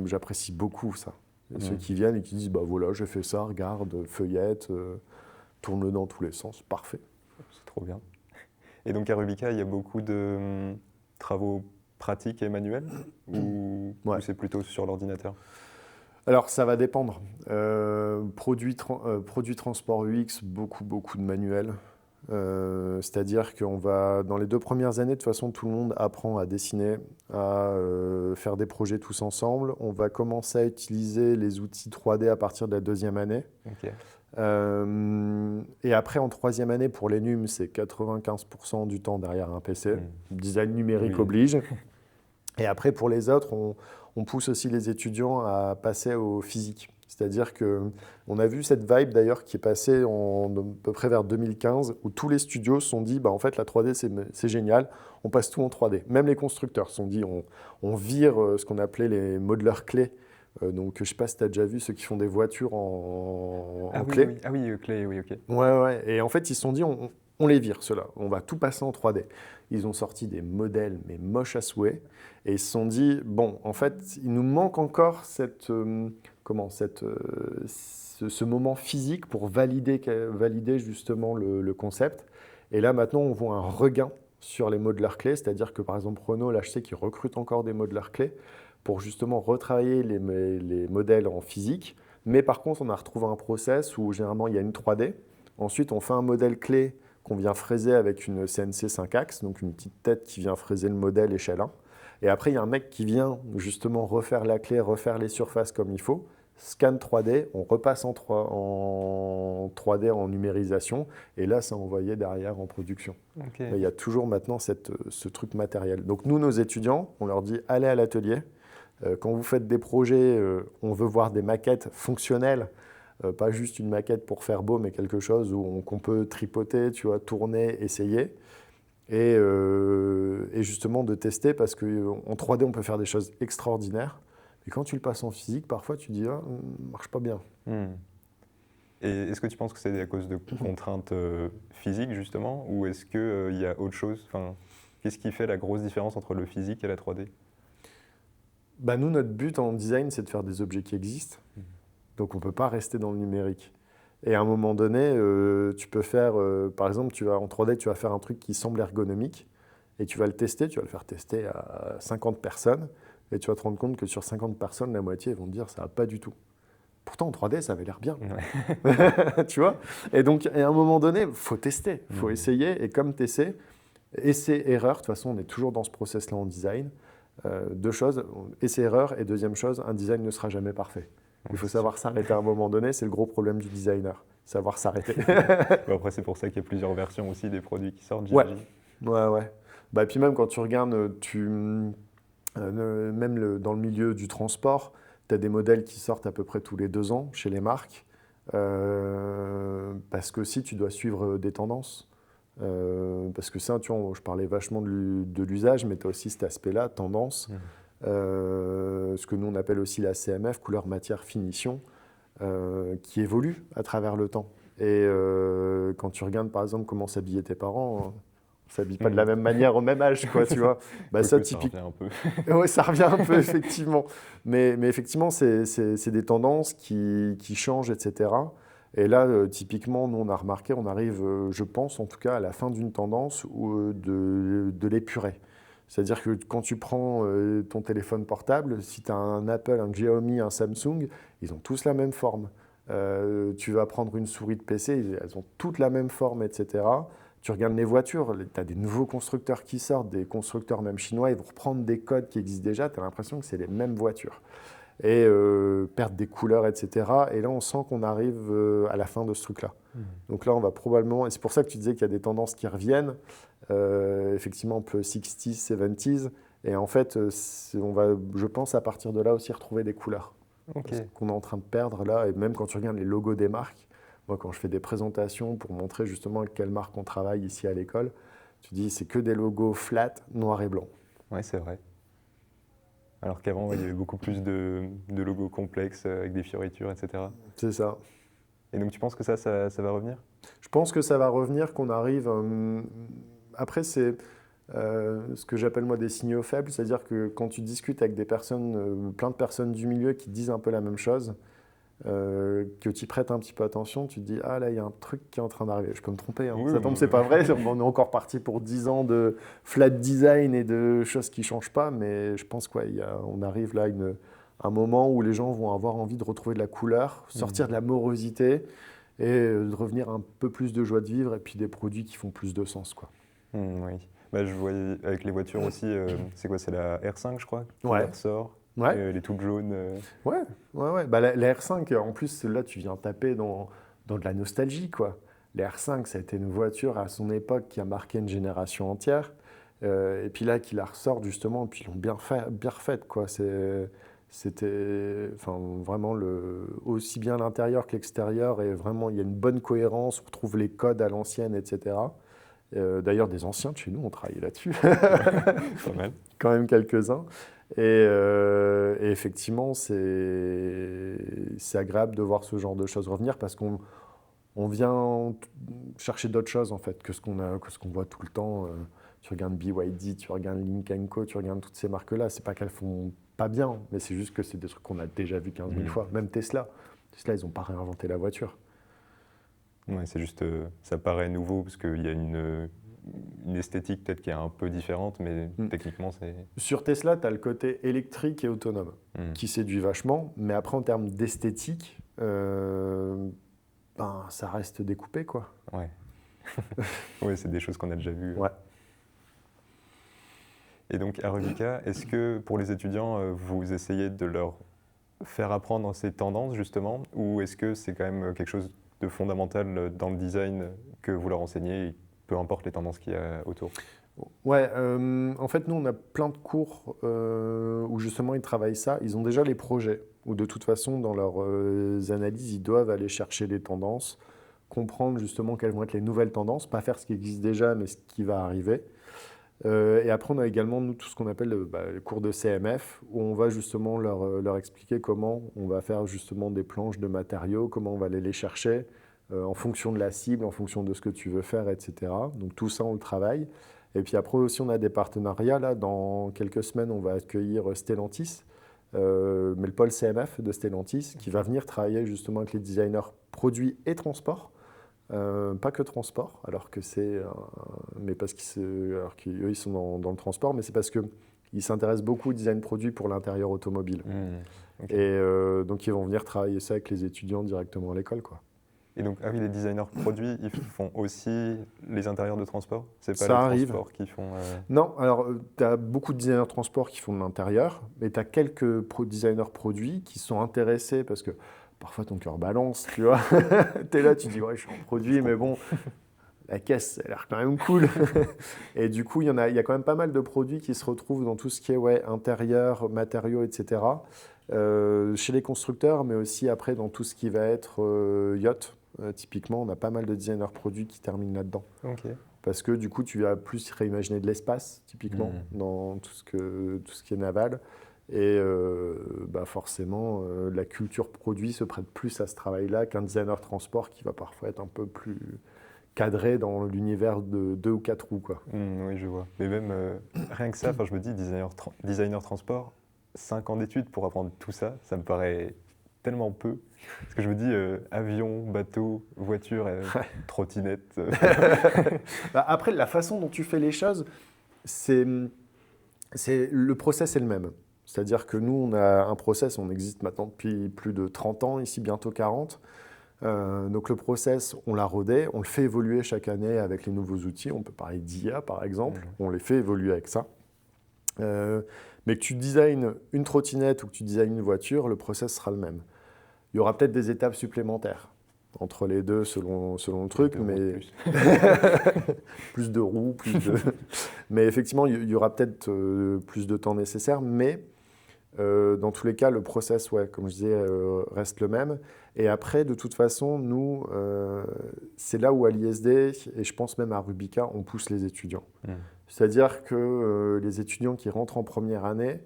S2: j'apprécie beaucoup ça. Ceux qui viennent et qui disent, bah voilà, j'ai fait ça, regarde, feuillette, tourne-le dans tous les sens. Parfait.
S1: C'est trop bien. Et donc à Rubica, il y a beaucoup de travaux pratiques et manuels ou
S2: Ouais.
S1: c'est plutôt sur l'ordinateur?
S2: Alors, ça va dépendre. Produit transport UX, beaucoup de manuels. C'est-à-dire dans les 2 premières années, de toute façon, tout le monde apprend à dessiner, à faire des projets tous ensemble. On va commencer à utiliser les outils 3D à partir de la 2e année.
S1: Ok.
S2: Et après, en 3e année, pour les NUM, c'est 95% du temps derrière un PC. Design numérique
S1: Oui.
S2: oblige. Et après, pour les autres, on pousse aussi les étudiants à passer au physique. C'est-à-dire qu'on a vu cette vibe d'ailleurs qui est passée à peu près vers 2015, où tous les studios se sont dit, bah, en fait, la 3D, c'est génial, on passe tout en 3D. Même les constructeurs se sont dit, on vire ce qu'on appelait les modeleurs clés. Donc, je ne sais pas si tu as déjà vu ceux qui font des voitures en clé.
S1: Oui. Ah oui, clé, oui, ok.
S2: Ouais. Et en fait, ils se sont dit, on les vire, ceux-là. On va tout passer en 3D. Ils ont sorti des modèles, mais moches à souhait. Et ils se sont dit, bon, en fait, il nous manque encore ce moment physique pour valider justement le concept. Et là, maintenant, on voit un regain sur les modeleurs clés. C'est-à-dire que, par exemple, Renault, là, je sais qu'ils recrutent encore des modeleurs clés pour justement retravailler les modèles en physique. Mais par contre, on a retrouvé un process où généralement, il y a une 3D. Ensuite, on fait un modèle clé qu'on vient fraiser avec une CNC 5 axes, donc une petite tête qui vient fraiser le modèle échelle 1. Et après, il y a un mec qui vient justement refaire la clé, refaire les surfaces comme il faut, scan 3D, on repasse en 3D en numérisation, et là, c'est envoyé derrière en production.
S1: Okay.
S2: Mais il y a toujours maintenant ce truc matériel. Donc nous, nos étudiants, on leur dit, allez à l'atelier. Quand vous faites des projets, on veut voir des maquettes fonctionnelles, pas juste une maquette pour faire beau, mais quelque chose qu'on peut tripoter, tu vois, tourner, essayer. Et justement de tester, parce qu'en 3D, on peut faire des choses extraordinaires. Mais quand tu le passes en physique, parfois, tu dis, ah, marche pas bien.
S1: Et est-ce que tu penses que c'est à cause de contraintes physiques, justement, ou est-ce qu'il y a autre chose? Qu'est-ce qui fait la grosse différence entre le physique et la 3D?
S2: Bah, nous, notre but en design, c'est de faire des objets qui existent. Donc, on ne peut pas rester dans le numérique. Et à un moment donné, tu peux faire, par exemple, en 3D, tu vas faire un truc qui semble ergonomique et tu vas le tester, tu vas le faire tester à 50 personnes et tu vas te rendre compte que sur 50 personnes, la moitié vont te dire ça va pas du tout. Pourtant, en 3D, ça avait l'air bien. Ouais. Tu vois? Et donc, à un moment donné, il faut tester, il faut essayer. Et comme tu essaies, essai-erreur, de toute façon, on est toujours dans ce process-là en design. 2 choses, essai-erreur, et deuxième chose, un design ne sera jamais parfait. Il faut savoir s'arrêter à un moment donné, c'est le gros problème du designer, savoir s'arrêter.
S1: Après, c'est pour ça qu'il y a plusieurs versions aussi des produits qui sortent, j'imagine.
S2: Ouais. Bah, et puis même quand tu regardes, même dans le milieu du transport, tu as des modèles qui sortent à peu près tous les 2 ans chez les marques, parce que si tu dois suivre des tendances. Parce que ça, tu vois, je parlais vachement de l'usage, mais tu as aussi cet aspect-là, tendance. Ce que nous on appelle aussi la CMF, couleur, matière, finition, qui évolue à travers le temps. Et quand tu regardes par exemple comment s'habillaient tes parents, on s'habille pas de la même manière au même âge, quoi, tu vois. Bah, ça,
S1: typiquement. Ça revient un peu.
S2: Ouais, ça revient un peu, effectivement. Mais effectivement, c'est des tendances qui changent, etc. Et là, typiquement, nous, on a remarqué, on arrive, je pense en tout cas, à la fin d'une tendance de l'épurer. C'est-à-dire que quand tu prends ton téléphone portable, si tu as un Apple, un Xiaomi, un Samsung, ils ont tous la même forme. Tu vas prendre une souris de PC, elles ont toutes la même forme, etc. Tu regardes les voitures, tu as des nouveaux constructeurs qui sortent, des constructeurs même chinois, ils vont reprendre des codes qui existent déjà, tu as l'impression que c'est les mêmes voitures. et perdre des couleurs, etc. Et là, on sent qu'on arrive à la fin de ce truc-là. Donc là, on va probablement, et c'est pour ça que tu disais qu'il y a des tendances qui reviennent, effectivement un peu 60s, 70s, et en fait, on va, je pense, à partir de là aussi retrouver des couleurs.
S1: Ok.
S2: Parce qu'on est en train de perdre là, et même quand tu regardes les logos des marques, moi quand je fais des présentations pour montrer justement avec quelle marque on travaille ici à l'école, tu dis c'est que des logos flat, noir et blanc.
S1: Ouais, c'est vrai. Alors qu'avant, ouais, il y avait beaucoup plus de logos complexes avec des fioritures, etc.
S2: C'est ça.
S1: Et donc tu penses que ça va revenir?
S2: Je pense que ça va revenir, qu'on arrive. Après, c'est ce que j'appelle moi des signaux faibles, c'est-à-dire que quand tu discutes avec des personnes, plein de personnes du milieu qui disent un peu la même chose, que tu y prêtes un petit peu attention, tu te dis ah là il y a un truc qui est en train d'arriver. Je peux me tromper, hein.
S1: Oui,
S2: Ça tombe, c'est pas vrai. On est encore parti pour 10 ans de flat design et de choses qui changent pas, mais je pense qu'on arrive là à un moment où les gens vont avoir envie de retrouver de la couleur, sortir de la morosité et de revenir un peu plus de joie de vivre et puis des produits qui font plus de sens, quoi.
S1: Oui. Bah, je voyais avec les voitures aussi, c'est quoi? C'est la R5, je crois, qui
S2: Ouais.
S1: ressort.
S2: Ouais.
S1: Elle est toute jaune.
S2: Ouais. Bah, la R5, en plus, là, tu viens taper dans de la nostalgie, quoi. La R5, ça a été une voiture à son époque qui a marqué une génération entière. Et puis là, qu'ils la ressortent, justement, et puis ils l'ont bien refaite, quoi. C'était enfin, vraiment aussi bien l'intérieur que l'extérieur. Et vraiment, il y a une bonne cohérence. On retrouve les codes à l'ancienne, etc. D'ailleurs, des anciens de chez nous ont travaillé là-dessus.
S1: Pas mal.
S2: Quand même quelques-uns. Et effectivement, c'est agréable de voir ce genre de choses revenir parce qu'on vient chercher d'autres choses en fait que ce qu'on voit tout le temps. Tu regardes BYD, tu regardes Lynk & Co, tu regardes toutes ces marques-là. C'est pas qu'elles font pas bien, mais c'est juste que c'est des trucs qu'on a déjà vu 15 000 fois. Même Tesla. Tesla, ils n'ont pas réinventé la voiture.
S1: Ouais, c'est juste, ça paraît nouveau parce qu'il y a une esthétique peut-être qui est un peu différente, mais techniquement c'est...
S2: Sur Tesla, tu as le côté électrique et autonome qui séduit vachement, mais après en termes d'esthétique, ça reste découpé, quoi.
S1: Ouais. Ouais, c'est des choses qu'on a déjà vues.
S2: Ouais.
S1: Et donc à Rubika, est-ce que pour les étudiants, vous essayez de leur faire apprendre ces tendances justement, ou est-ce que c'est quand même quelque chose de fondamental dans le design que vous leur enseignez, peu importe les tendances qu'il y a autour?
S2: Ouais, en fait, nous, on a plein de cours où justement ils travaillent ça. Ils ont déjà les projets, où de toute façon, dans leurs analyses, ils doivent aller chercher les tendances, comprendre justement quelles vont être les nouvelles tendances, pas faire ce qui existe déjà, mais ce qui va arriver. Et après, on a également, nous, tout ce qu'on appelle le cours de CMF, où on va justement leur expliquer comment on va faire justement des planches de matériaux, comment on va aller les chercher, en fonction de la cible, en fonction de ce que tu veux faire, etc. Donc tout ça, on le travaille. Et puis après aussi, on a des partenariats. Là, dans quelques semaines, on va accueillir Stellantis, mais le pôle CMF de Stellantis, qui va venir travailler justement avec les designers produits et transport. Pas que transport, alors que mais parce qu'eux, ils sont dans le transport, mais c'est parce qu'ils s'intéressent beaucoup au design produit pour l'intérieur automobile.
S1: Okay.
S2: Et donc, ils vont venir travailler ça avec les étudiants directement à l'école, quoi.
S1: Et donc, ah oui, les designers produits, ils font aussi les intérieurs de transport? C'est pas
S2: Ça
S1: les
S2: arrive.
S1: transports qui font...
S2: Non, alors tu as beaucoup de designers transport qui font de l'intérieur, mais tu as quelques designers produits qui sont intéressés parce que parfois ton cœur balance, tu vois. Tu es là, tu dis ouais, je suis en produit, mais bon, la caisse, ça a l'air quand même cool. Et du coup, il y a quand même pas mal de produits qui se retrouvent dans tout ce qui est intérieur, matériaux, etc. Chez les constructeurs, mais aussi après dans tout ce qui va être yacht. Typiquement, on a pas mal de designers produits qui terminent là-dedans.
S1: Okay.
S2: Parce que du coup, tu vas plus réimaginer de l'espace, typiquement, dans tout ce qui est naval. Et forcément, la culture produit se prête plus à ce travail-là qu'un designer transport qui va parfois être un peu plus cadré dans l'univers de 2 ou 4 roues, quoi.
S1: Oui, je vois. Mais même rien que ça, je me dis, designer transport, 5 ans d'études pour apprendre tout ça, ça me paraît tellement peu. Parce que je me dis, avion, bateau, voiture, trottinette.
S2: Après, la façon dont tu fais les choses, le process est le même. C'est-à-dire que nous, on a un process, on existe maintenant depuis plus de 30 ans, ici bientôt 40. Donc le process, on l'a rodé, on le fait évoluer chaque année avec les nouveaux outils. On peut parler d'IA par exemple, on les fait évoluer avec ça. Mais que tu designes une trottinette ou que tu designes une voiture, le process sera le même. Il y aura peut-être des étapes supplémentaires entre les deux selon le truc, mais plus de roues, mais effectivement, il y aura peut-être plus de temps nécessaire, mais dans tous les cas, le process, ouais, comme je disais, reste le même. Et après, de toute façon, nous, c'est là où à l'ISD, et je pense même à Rubica, on pousse les étudiants. C'est-à-dire que les étudiants qui rentrent en première année,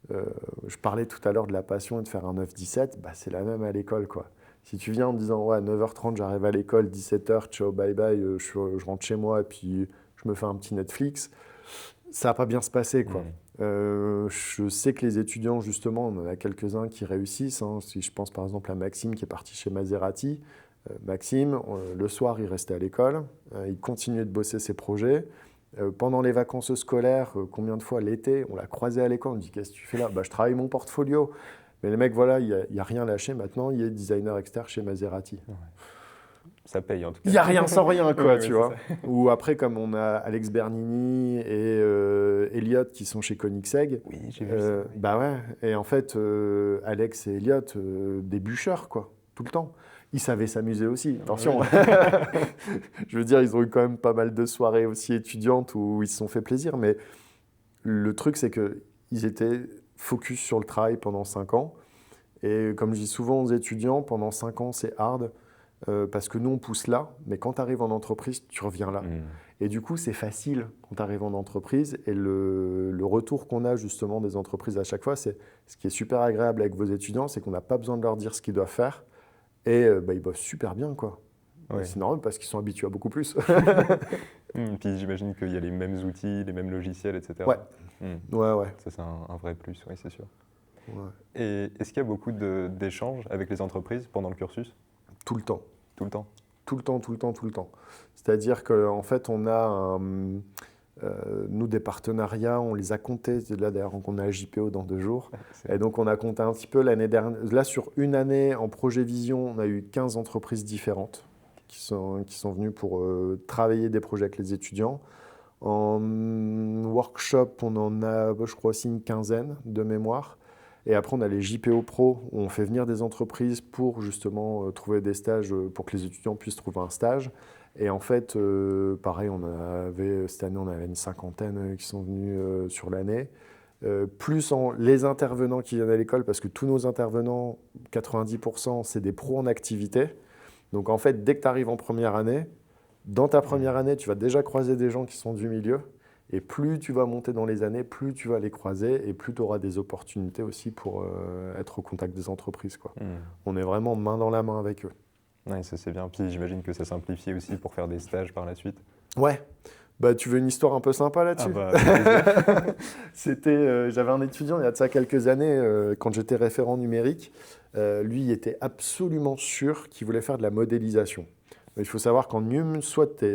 S2: je parlais tout à l'heure de la passion et de faire un 9-17, bah, c'est la même à l'école, quoi. Si tu viens en me disant, ouais, 9h30, j'arrive à l'école, 17h, ciao, bye bye, je rentre chez moi et puis je me fais un petit Netflix, ça va pas bien se passer, quoi. Je sais que les étudiants, justement, on en a quelques-uns qui réussissent. Hein. Si je pense par exemple à Maxime qui est parti chez Maserati. Maxime, le soir, il restait à l'école, il continuait de bosser ses projets. Pendant les vacances scolaires, combien de fois l'été, on l'a croisé à l'école, on dit qu'est-ce que tu fais là? Bah, je travaille mon portfolio. Mais le mec, voilà, il n'y a rien lâché. Maintenant, il est designer externe chez Maserati.
S1: Ouais. Ça paye en tout cas.
S2: Il n'y a rien sans rien, quoi,
S1: Ouais,
S2: tu vois. Ou après, comme on a Alex Bernini et Elliot qui sont chez Koenigsegg.
S1: Oui, j'ai vu ça. Oui.
S2: Bah ouais. Et en fait, Alex et Elliot, des bûcheurs, quoi, tout le temps. Ils savaient s'amuser aussi, attention.
S1: Ouais.
S2: Je veux dire, ils ont eu quand même pas mal de soirées aussi étudiantes où ils se sont fait plaisir. Mais le truc, c'est qu'ils étaient focus sur le travail pendant 5 ans. Et comme je dis souvent aux étudiants, pendant 5 ans, c'est hard. Parce que nous, on pousse là, mais quand tu arrives en entreprise, tu reviens là. Et du coup, c'est facile quand tu arrives en entreprise. Et le retour qu'on a justement des entreprises à chaque fois, c'est ce qui est super agréable avec vos étudiants, c'est qu'on n'a pas besoin de leur dire ce qu'ils doivent faire. Et ils bossent super bien, quoi.
S1: Ouais.
S2: C'est normal parce qu'ils sont habitués à beaucoup plus.
S1: Puis j'imagine qu'il y a les mêmes outils, les mêmes logiciels, etc.
S2: Ouais. Ouais.
S1: Ça, c'est un vrai plus, oui, c'est sûr.
S2: Ouais.
S1: Et est-ce qu'il y a beaucoup d'échanges avec les entreprises pendant le cursus?
S2: Tout le temps.
S1: Tout le temps?
S2: Tout le temps. C'est-à-dire qu'en fait, on a, nous, des partenariats, on les a comptés. Là, d'ailleurs, on a la JPO dans 2 jours. Et donc, on a compté un petit peu l'année dernière. Là, sur une année, en projet vision, on a eu 15 entreprises différentes qui sont venues pour travailler des projets avec les étudiants. En workshop, on en a, je crois, aussi une quinzaine de mémoire. Et après, on a les JPO Pro, où on fait venir des entreprises pour justement trouver des stages, pour que les étudiants puissent trouver un stage. Et en fait, pareil, cette année, on avait une cinquantaine qui sont venus sur l'année. Plus les intervenants qui viennent à l'école, parce que tous nos intervenants, 90%, c'est des pros en activité. Donc en fait, dès que tu arrives en première année, dans ta première année, tu vas déjà croiser des gens qui sont du milieu. Et plus tu vas monter dans les années, plus tu vas les croiser et plus tu auras des opportunités aussi pour être au contact des entreprises, quoi. On est vraiment main dans la main avec eux.
S1: Ouais, ça c'est bien. Puis j'imagine que ça simplifie aussi pour faire des stages par la suite.
S2: Ouais. Bah, tu veux une histoire un peu sympa là-dessus? J'avais un étudiant il y a de ça quelques années, quand j'étais référent numérique. Lui, il était absolument sûr qu'il voulait faire de la modélisation. Il faut savoir qu'en NUM, soit tu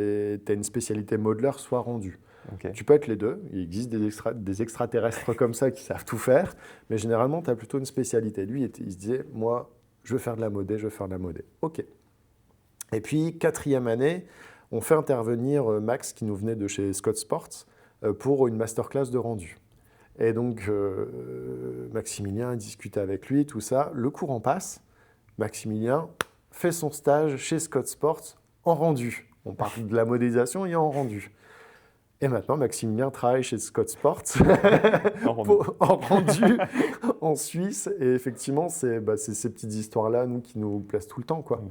S2: as une spécialité modeleur, soit rendu.
S1: Okay.
S2: Tu peux être les deux. Il existe des extraterrestres comme ça qui savent tout faire, mais généralement, tu as plutôt une spécialité. Lui, il se disait, moi, je veux faire de la modé, je veux faire de la modé. OK. Et puis, 4e année, on fait intervenir Max, qui nous venait de chez Scott Sports, pour une masterclass de rendu. Et donc, Maximilien discute avec lui, tout ça. Le courant passe. Maximilien fait son stage chez Scott Sports en rendu. On parle de la modélisation et en rendu. Et maintenant, Maximilien travaille chez Scott Sports en rendu en Suisse. Et effectivement, c'est ces petites histoires-là, nous, qui nous plaisent tout le temps, quoi.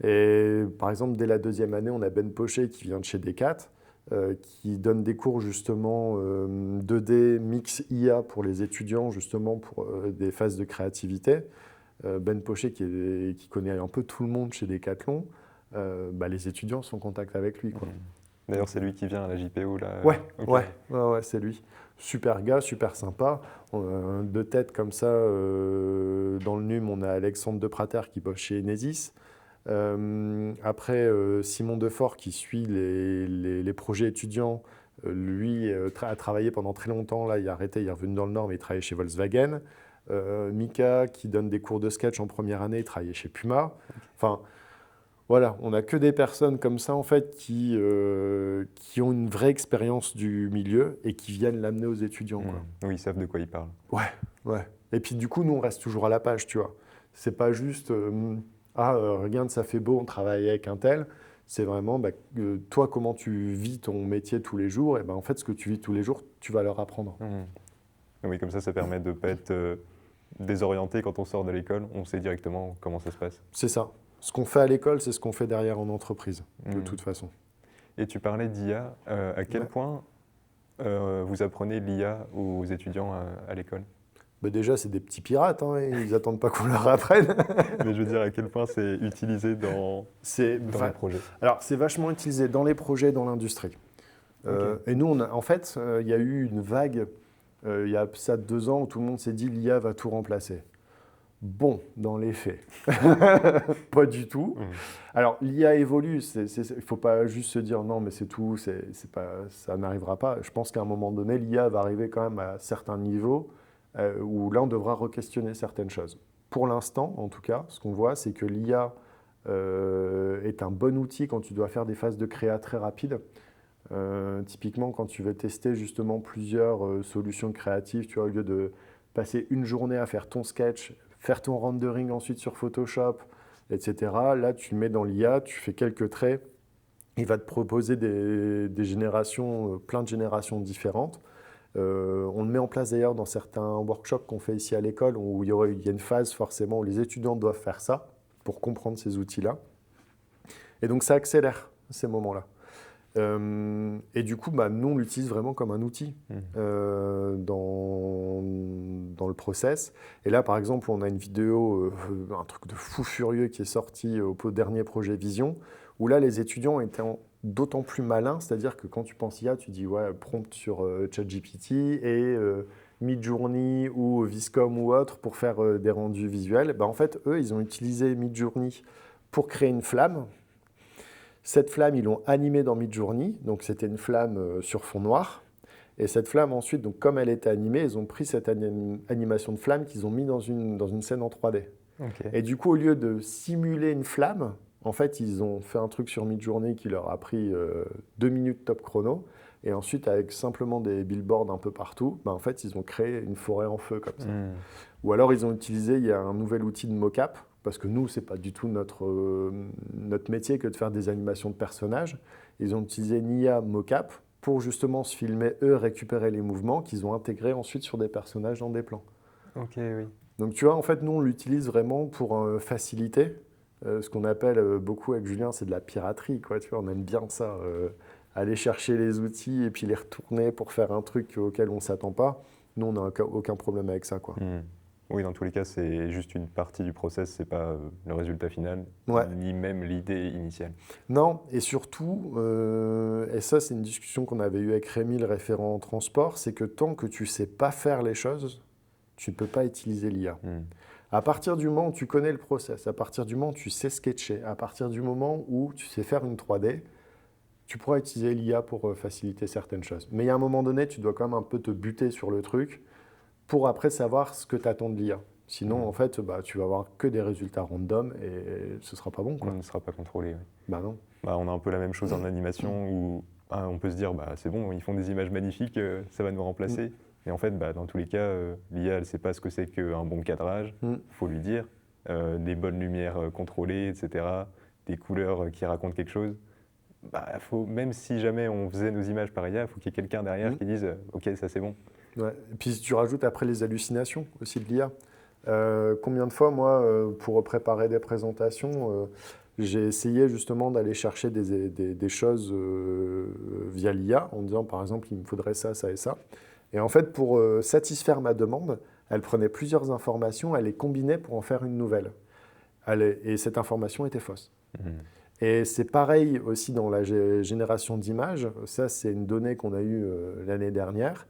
S2: Et par exemple, dès la 2e année, on a Ben Pochet qui vient de chez Decat, qui donne des cours justement 2D, mix IA pour les étudiants, justement pour des phases de créativité. Ben Pochet qui connaît un peu tout le monde chez Decathlon, les étudiants sont en contact avec lui, quoi.
S1: D'ailleurs, c'est lui qui vient à la JPO là.
S2: Ouais, okay. ouais, c'est lui. Super gars, super sympa. De tête comme ça, dans le NUM, on a Alexandre Deprater qui bosse chez Enesis. Après, Simon Defort qui suit les projets étudiants. Lui a travaillé pendant très longtemps. Là, il a arrêté, il est revenu dans le Nord, mais il travaillait chez Volkswagen. Mika qui donne des cours de sketch en première année, il travaillait chez Puma. Enfin, Voilà, on n'a que des personnes comme ça, en fait, qui ont une vraie expérience du milieu et qui viennent l'amener aux étudiants, quoi.
S1: Oui, ils savent de quoi ils parlent.
S2: Ouais, ouais. Et puis, du coup, nous, on reste toujours à la page, tu vois. C'est pas juste, regarde, ça fait beau, on travaille avec un tel. C'est vraiment, toi, comment tu vis ton métier tous les jours. Et ben, en fait, ce que tu vis tous les jours, tu vas leur apprendre.
S1: Oui, comme ça permet de ne pas être désorienté quand on sort de l'école. On sait directement comment ça se passe.
S2: C'est ça. Ce qu'on fait à l'école, c'est ce qu'on fait derrière en entreprise, de toute façon.
S1: Et tu parlais d'IA. À quel
S2: Ouais.
S1: point vous apprenez l'IA aux étudiants à l'école?
S2: Déjà, c'est des petits pirates, hein, ils n'attendent pas qu'on leur apprenne.
S1: Mais je veux dire, à quel point c'est utilisé dans les projets?
S2: Alors, c'est vachement utilisé dans les projets, dans l'industrie.
S1: Ok.
S2: Et nous, en fait, il y a eu une vague, il y a ça 2 ans, où tout le monde s'est dit l'IA va tout remplacer. Bon, dans les faits, pas du tout. Alors, l'IA évolue, il ne faut pas juste se dire non, mais c'est tout, ça n'arrivera pas. Je pense qu'à un moment donné, l'IA va arriver quand même à certains niveaux où là, on devra re-questionner certaines choses. Pour l'instant, en tout cas, ce qu'on voit, c'est que l'IA est un bon outil quand tu dois faire des phases de créa très rapides. Typiquement, quand tu veux tester justement plusieurs solutions créatives, tu vois, au lieu de passer une journée à faire ton sketch, faire ton rendering ensuite sur Photoshop, etc. Là, tu le mets dans l'IA, tu fais quelques traits, il va te proposer des générations, plein de générations différentes. On le met en place d'ailleurs dans certains workshops qu'on fait ici à l'école, où il y a une phase forcément où les étudiants doivent faire ça pour comprendre ces outils-là. Et donc ça accélère ces moments-là. Et du coup, nous, on l'utilise vraiment comme un outil dans le process. Et là, par exemple, on a une vidéo, un truc de fou furieux qui est sorti au dernier projet Vision, où là, les étudiants étaient d'autant plus malins, c'est-à-dire que quand tu penses IA, tu dis ouais, prompt sur ChatGPT et Midjourney ou Viscom ou autre pour faire des rendus visuels. En fait, eux, ils ont utilisé Midjourney pour créer une flamme. Cette flamme, ils l'ont animée dans Midjourney, donc c'était une flamme sur fond noir. Et cette flamme, ensuite, donc, comme elle était animée, ils ont pris cette animation de flamme qu'ils ont mis dans une scène en 3D.
S1: Okay.
S2: Et du coup, au lieu de simuler une flamme, en fait, ils ont fait un truc sur Midjourney qui leur a pris 2 minutes top chrono. Et ensuite, avec simplement des billboards un peu partout, en fait, ils ont créé une forêt en feu comme ça. Ou alors, ils ont utilisé, il y a un nouvel outil de mocap, parce que nous, ce n'est pas du tout notre métier que de faire des animations de personnages. Ils ont utilisé une IA mocap pour justement se filmer, eux, récupérer les mouvements qu'ils ont intégrés ensuite sur des personnages dans des plans.
S1: Ok, oui.
S2: Donc tu vois, en fait, nous, on l'utilise vraiment pour faciliter. Ce qu'on appelle beaucoup avec Julien, c'est de la piraterie, quoi. Tu vois, on aime bien ça, aller chercher les outils et puis les retourner pour faire un truc auquel on ne s'attend pas. Nous, on n'a aucun problème avec ça, quoi.
S1: Oui, dans tous les cas, c'est juste une partie du process, c'est pas le résultat final, ni même l'idée initiale.
S2: Non, et surtout, et ça c'est une discussion qu'on avait eue avec Rémi, le référent en transport, c'est que tant que tu ne sais pas faire les choses, tu ne peux pas utiliser l'IA. À partir du moment où tu connais le process, à partir du moment où tu sais sketcher, à partir du moment où tu sais faire une 3D, tu pourras utiliser l'IA pour faciliter certaines choses. Mais il y a un moment donné, tu dois quand même un peu te buter sur le truc pour après savoir ce que tu attends de l'IA. Sinon, en fait, tu vas avoir que des résultats random et ce ne sera pas bon, quoi.
S1: On ne sera pas contrôlé. Oui.
S2: Non.
S1: On a un peu la même chose en animation où on peut se dire c'est bon, ils font des images magnifiques, ça va nous remplacer. Et en fait, dans tous les cas, l'IA, elle ne sait pas ce que c'est qu'un bon cadrage, il faut lui dire, des bonnes lumières contrôlées, etc., des couleurs qui racontent quelque chose. Même si jamais on faisait nos images par IA, il faut qu'il y ait quelqu'un derrière qui dise « Ok, ça c'est bon ».
S2: Ouais. Et puis tu rajoutes après les hallucinations aussi de l'IA. Combien de fois, moi, pour préparer des présentations, j'ai essayé justement d'aller chercher des choses via l'IA en disant par exemple il me faudrait ça, ça et ça. Et en fait, pour satisfaire ma demande, elle prenait plusieurs informations, elle les combinait pour en faire une nouvelle. Et cette information était fausse. Et c'est pareil aussi dans la génération d'images. Ça, c'est une donnée qu'on a eue l'année dernière.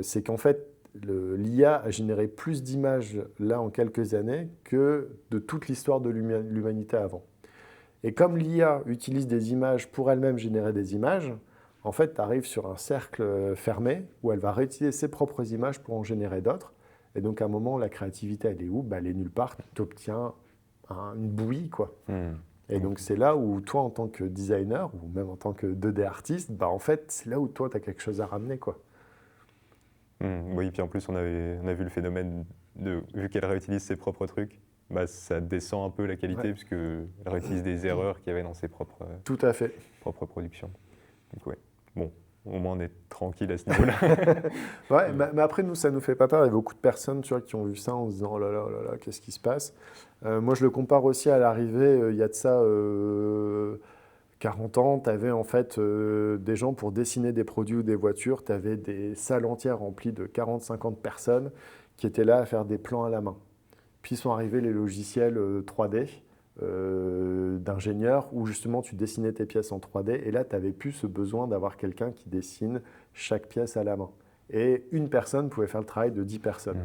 S2: C'est qu'en fait, l'IA a généré plus d'images là en quelques années que de toute l'histoire de l'humanité avant. Et comme l'IA utilise des images pour elle-même générer des images, en fait, tu arrives sur un cercle fermé où elle va réutiliser ses propres images pour en générer d'autres. Et donc, à un moment, la créativité, elle est où ? Elle est nulle part. Tu obtiens une bouillie, quoi. Et donc, c'est là où toi, en tant que designer, ou même en tant que 2D artiste, bah, en fait, c'est là où toi, tu as quelque chose à ramener, quoi.
S1: Oui, puis en plus, on a vu le phénomène vu qu'elle réutilise ses propres trucs, bah, ça descend un peu la qualité,
S2: Ouais.
S1: puisqu'elle réutilise des erreurs qu'il y avait dans ses
S2: Tout à fait.
S1: propres productions. Donc, ouais. Bon, au moins, on est tranquille à ce niveau-là.
S2: Ouais, mais après, nous, ça nous fait pas peur. Il y a beaucoup de personnes, tu vois, qui ont vu ça en se disant, oh là là, qu'est-ce qui se passe? Moi, je le compare aussi à l'arrivée, il y a de ça 40 ans, tu avais en fait des gens pour dessiner des produits ou des voitures, tu avais des salles entières remplies de 40-50 personnes qui étaient là à faire des plans à la main. Puis sont arrivés les logiciels 3D d'ingénieurs où justement tu dessinais tes pièces en 3D et là tu n'avais plus ce besoin d'avoir quelqu'un qui dessine chaque pièce à la main. Et une personne pouvait faire le travail de 10 personnes.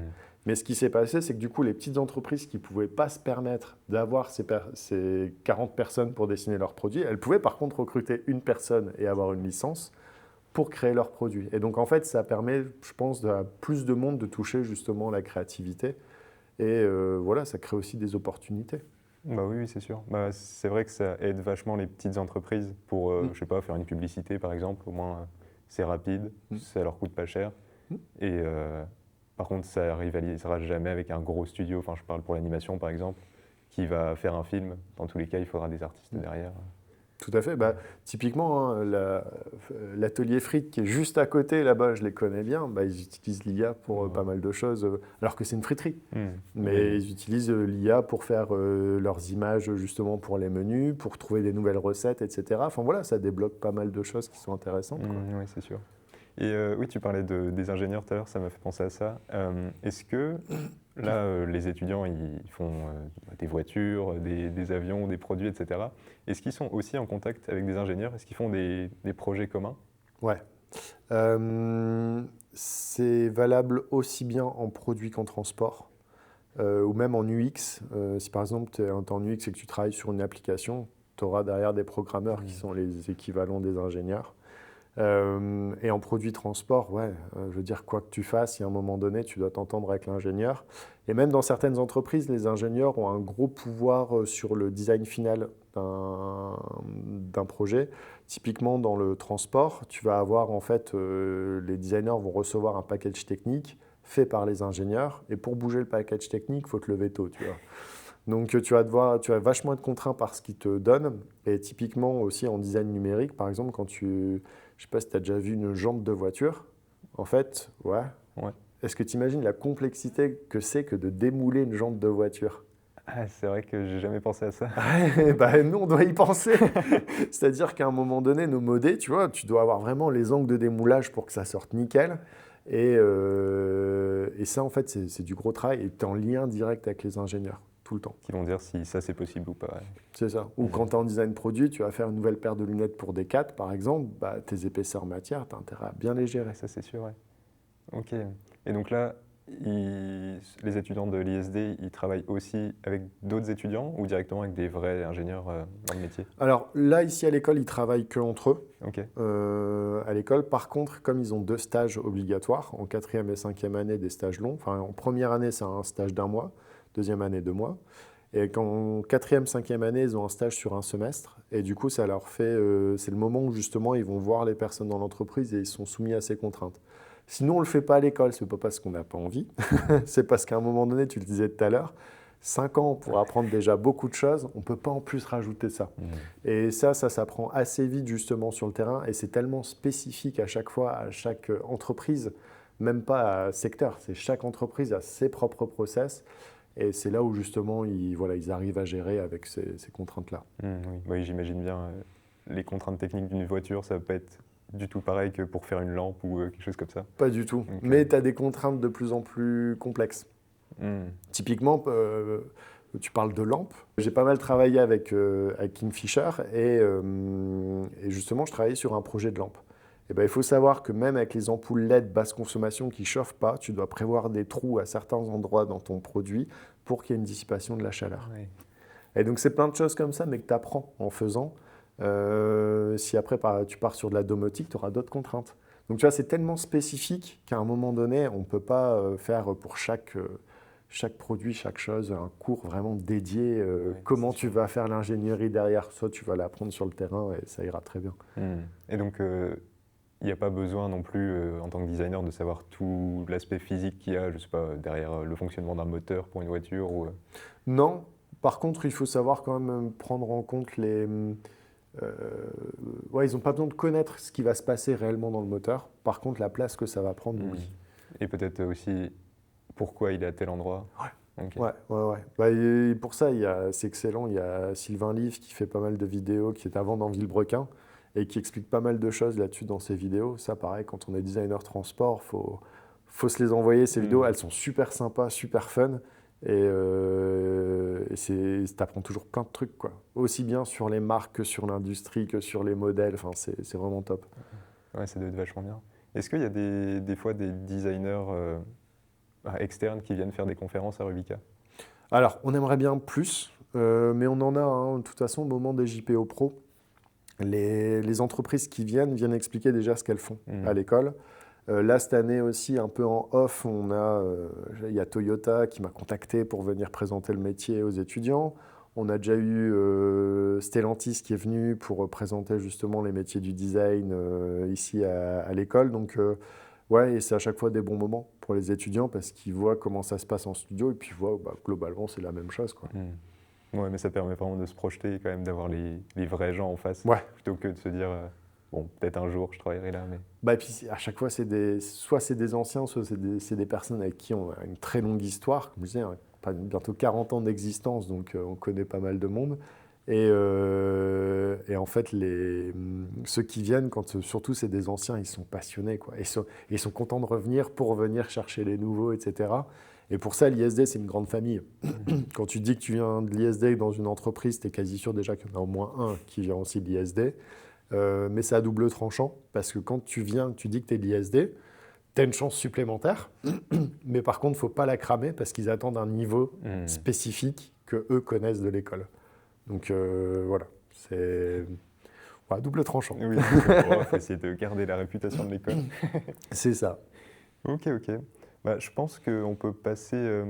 S2: Mais ce qui s'est passé, c'est que du coup, les petites entreprises qui ne pouvaient pas se permettre d'avoir ces 40 personnes pour dessiner leurs produits, elles pouvaient par contre recruter une personne et avoir une licence pour créer leurs produits. Et donc en fait, ça permet, je pense, à plus de monde de toucher justement la créativité. Et voilà, ça crée aussi des opportunités.
S1: Bah oui, c'est sûr. Bah, c'est vrai que ça aide vachement les petites entreprises pour, je sais pas, faire une publicité par exemple. Au moins, c'est rapide, ça leur coûte pas cher. Et par contre, ça rivalisera jamais avec un gros studio. Enfin, je parle pour l'animation par exemple, qui va faire un film. Dans tous les cas, il faudra des artistes derrière.
S2: Tout à fait. Bah, typiquement, hein, l'atelier frites qui est juste à côté, là-bas, je les connais bien. Bah, ils utilisent l'IA pour pas mal de choses, alors que c'est une friterie. Mais ils utilisent l'IA pour faire leurs images, justement, pour les menus, pour trouver des nouvelles recettes, etc. Enfin voilà, ça débloque pas mal de choses qui sont intéressantes, quoi.
S1: Oui, c'est sûr. Et oui, tu parlais des ingénieurs tout à l'heure, ça m'a fait penser à ça. Est-ce que là, les étudiants, ils font des voitures, des avions, des produits, etc. Est-ce qu'ils sont aussi en contact avec des ingénieurs? Est-ce qu'ils font des projets communs?
S2: Ouais. C'est valable aussi bien en produit qu'en transport, ou même en UX. Si par exemple tu es en UX et que tu travailles sur une application, tu auras derrière des programmeurs qui sont les équivalents des ingénieurs. Et en produit transport, ouais, je veux dire, quoi que tu fasses, il y a un moment donné, tu dois t'entendre avec l'ingénieur. Et même dans certaines entreprises, les ingénieurs ont un gros pouvoir sur le design final d'un projet. Typiquement, dans le transport, tu vas avoir en fait, les designers vont recevoir un package technique fait par les ingénieurs. Et pour bouger le package technique, il faut te lever tôt, tu vois. Donc tu vas vachement être contraint par ce qu'ils te donnent. Et typiquement aussi en design numérique, par exemple, je ne sais pas si tu as déjà vu une jambe de voiture. En fait, ouais. Est-ce que tu imagines la complexité que c'est que de démouler une jambe de voiture?
S1: Ah, c'est vrai que j'ai jamais pensé à ça.
S2: Bah, nous, on doit y penser. C'est-à-dire qu'à un moment donné, nos modés, tu vois, tu dois avoir vraiment les angles de démoulage pour que ça sorte nickel. Et ça, en fait, c'est du gros travail. Et tu es en lien direct avec les ingénieurs, tout le temps.
S1: Qui vont dire si ça c'est possible ou pas. Ouais.
S2: C'est ça. Ou quand tu es en design produit, tu vas faire une nouvelle paire de lunettes pour des 4, par exemple, bah, tes épaisseurs matière, tu as intérêt à bien les gérer.
S1: Ça c'est sûr, ouais. Ok. Et donc là, les étudiants de l'ISD, ils travaillent aussi avec d'autres étudiants ou directement avec des vrais ingénieurs dans le métier?
S2: Alors là, ici à l'école, ils travaillent que entre eux.
S1: Ok.
S2: À l'école, par contre, comme ils ont 2 stages obligatoires, en 4e et 5e année, des stages longs, enfin en première année, c'est un stage d'1 mois, deuxième année, 2 mois. Et en 4e, 5e année, ils ont un stage sur un semestre. Et du coup, ça leur fait. C'est le moment où justement ils vont voir les personnes dans l'entreprise et ils sont soumis à ces contraintes. Sinon, on ne le fait pas à l'école, ce n'est pas parce qu'on n'a pas envie, c'est parce qu'à un moment donné, tu le disais tout à l'heure, 5 ans pour apprendre déjà beaucoup de choses, on ne peut pas en plus rajouter ça. Et ça s'apprend assez vite justement sur le terrain et c'est tellement spécifique à chaque fois, à chaque entreprise, même pas à secteur, c'est chaque entreprise a ses propres process. Et c'est là où justement ils arrivent à gérer avec ces contraintes-là.
S1: Oui, j'imagine bien. Les contraintes techniques d'une voiture, ça ne va pas être du tout pareil que pour faire une lampe ou quelque chose comme ça.
S2: Pas du tout. Donc, mais tu as des contraintes de plus en plus complexes. Typiquement, tu parles de lampes. J'ai pas mal travaillé avec Kingfisher et justement, je travaillais sur un projet de lampe. Et ben, il faut savoir que même avec les ampoules LED basse consommation qui ne chauffent pas, tu dois prévoir des trous à certains endroits dans ton produit pour qu'il y ait une dissipation de la chaleur.
S1: Oui.
S2: Et donc, c'est plein de choses comme ça, mais que tu apprends en faisant. Si après, tu pars sur de la domotique, tu auras d'autres contraintes. Donc, tu vois, c'est tellement spécifique qu'à un moment donné, on ne peut pas faire pour chaque chaque produit, chaque chose, un cours vraiment dédié,
S1: Ouais,
S2: comment
S1: c'est
S2: tu vas faire l'ingénierie derrière ça, tu vas l'apprendre sur le terrain et ça ira très bien.
S1: Et donc, il n'y a pas besoin non plus, en tant que designer, de savoir tout l'aspect physique qu'il y a, je sais pas, derrière le fonctionnement d'un moteur pour une voiture ou.
S2: Non, par contre, il faut savoir quand même prendre en compte euh, ouais, ils n'ont pas besoin de connaître ce qui va se passer réellement dans le moteur. Par contre, la place que ça va prendre, oui.
S1: Et peut-être aussi pourquoi il est à tel endroit. Ok.
S2: Ouais, ouais, ouais. Bah, et pour ça, c'est excellent. Il y a Sylvain Livre qui fait pas mal de vidéos, qui est avant dans Villebrequin et qui explique pas mal de choses là-dessus dans ses vidéos. Ça, pareil, quand on est designer transport, faut se les envoyer, ces vidéos. Elles sont super sympas, super fun. Et t'apprends toujours plein de trucs, quoi. Aussi bien sur les marques que sur l'industrie, que sur les modèles. Enfin, c'est vraiment top.
S1: Ouais, ça doit être vachement bien. Est-ce qu'il y a des fois des designers externes qui viennent faire des conférences à Rubika?
S2: Alors, on aimerait bien plus, mais on en a, hein. De toute façon, au moment des JPO Pro, les entreprises qui viennent expliquer déjà ce qu'elles font à l'école. Là, cette année aussi, un peu en off, il y a Toyota qui m'a contacté pour venir présenter le métier aux étudiants. On a déjà eu Stellantis qui est venu pour présenter justement les métiers du design ici à l'école. Donc, ouais, et c'est à chaque fois des bons moments pour les étudiants parce qu'ils voient comment ça se passe en studio et puis ils voient globalement c'est la même chose, quoi.
S1: Ouais, mais ça permet vraiment de se projeter quand même, d'avoir les vrais gens en face,
S2: Ouais.
S1: plutôt que de se dire bon, peut-être un jour je travaillerai là, mais.
S2: Bah, et puis à chaque fois, soit c'est des anciens, soit c'est des personnes avec qui on a une très longue histoire. Comme je disais, hein, bientôt 40 ans d'existence, donc on connaît pas mal de monde. Et en fait, ceux qui viennent, surtout c'est des anciens, ils sont passionnés, quoi. Ils sont contents de revenir pour venir chercher les nouveaux, etc. Et pour ça, l'ISD, c'est une grande famille. Quand tu dis que tu viens de l'ISD dans une entreprise, tu es quasi sûr déjà qu'il y en a au moins un qui vient aussi de l'ISD. Mais c'est à double tranchant, parce que quand tu viens, tu dis que tu es de l'ISD, tu as une chance supplémentaire, mais par contre, il ne faut pas la cramer, parce qu'ils attendent un niveau spécifique que eux connaissent de l'école. Donc voilà, c'est double tranchant.
S1: Oui, il faut essayer de garder la réputation de l'école.
S2: C'est ça.
S1: Ok. Bah, je pense qu'on peut passer.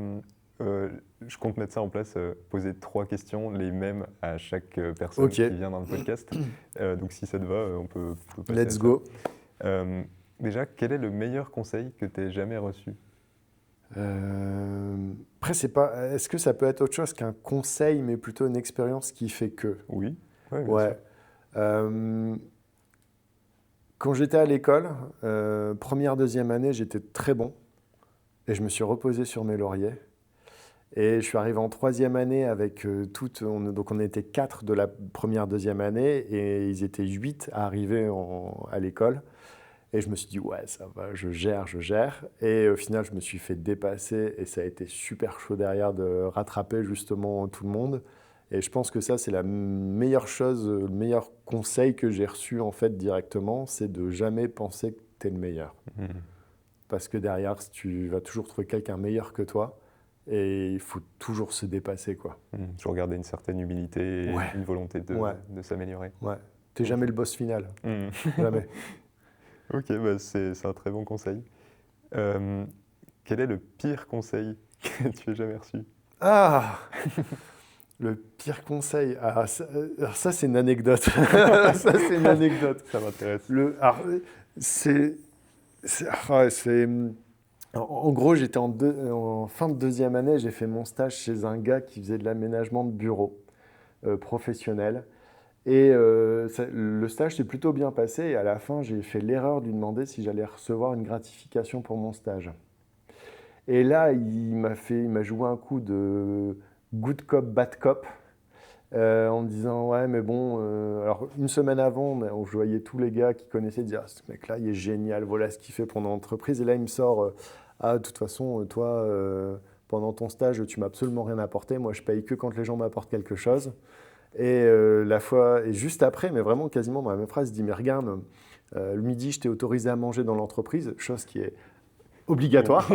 S1: Je compte mettre ça en place, poser 3 questions, les mêmes à chaque personne qui vient dans le podcast. Donc si ça te va, on peut passer.
S2: Let's go.
S1: Déjà, quel est le meilleur conseil que tu aies jamais reçu?
S2: Après, est-ce que ça peut être autre chose qu'un conseil, mais plutôt une expérience qui fait que?
S1: Oui. Ouais.
S2: Ouais. Quand j'étais à l'école, première, deuxième année, j'étais très bon. Et je me suis reposé sur mes lauriers. Et je suis arrivé en troisième année avec donc on était 4 de la première, deuxième année et ils étaient 8 à arriver à l'école. Et je me suis dit, ouais, ça va, je gère. Et au final, je me suis fait dépasser et ça a été super chaud derrière de rattraper justement tout le monde. Et je pense que ça, c'est la meilleure chose, le meilleur conseil que j'ai reçu en fait directement, c'est de jamais penser que tu es le meilleur. Parce que derrière, tu vas toujours trouver quelqu'un meilleur que toi et il faut toujours se dépasser, quoi.
S1: Toujours garder une certaine humilité et une volonté de s'améliorer.
S2: Ouais. T'es jamais le boss final. Jamais.
S1: Ok, bah c'est un très bon conseil. Quel est le pire conseil que tu aies jamais reçu?
S2: Ah Le pire conseil. Alors ça, c'est une anecdote. Ça, c'est une anecdote.
S1: Ça m'intéresse.
S2: En gros, j'étais en fin de deuxième année, j'ai fait mon stage chez un gars qui faisait de l'aménagement de bureaux professionnel. Et le stage s'est plutôt bien passé. Et à la fin, j'ai fait l'erreur de lui demander si j'allais recevoir une gratification pour mon stage. Et là, il m'a joué un coup de good cop, bad cop. En me disant ouais mais bon alors une semaine avant je voyais tous les gars qui connaissaient dire ce mec là il est génial, voilà ce qu'il fait pour l'entreprise, et là il me sort de toute façon toi pendant ton stage tu m'as absolument rien apporté, moi je paye que quand les gens m'apportent quelque chose. Et et juste après, mais vraiment quasiment dans la même phrase, il dit mais regarde, le midi je t'ai autorisé à manger dans l'entreprise, chose qui est obligatoire.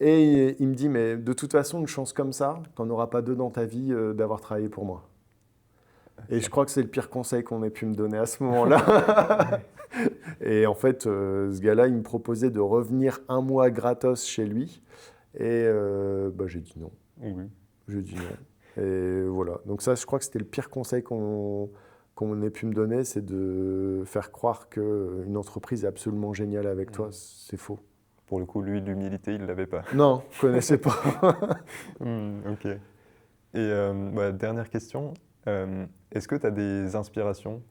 S2: Et il me dit, mais de toute façon, une chance comme ça, tu n'en auras pas deux dans ta vie d'avoir travaillé pour moi. Et je crois que c'est le pire conseil qu'on ait pu me donner à ce moment-là. Et en fait, ce gars-là, il me proposait de revenir un mois gratos chez lui. Et j'ai dit non.
S1: Oui.
S2: J'ai dit non. Et voilà. Donc ça, je crois que c'était le pire conseil qu'on ait pu me donner, c'est de faire croire qu'une entreprise est absolument géniale avec toi. C'est faux.
S1: Pour le coup, lui, l'humilité, il ne l'avait pas.
S2: Non, je ne connaissais pas.
S1: Ok. Et dernière question, est-ce que tu as des inspirations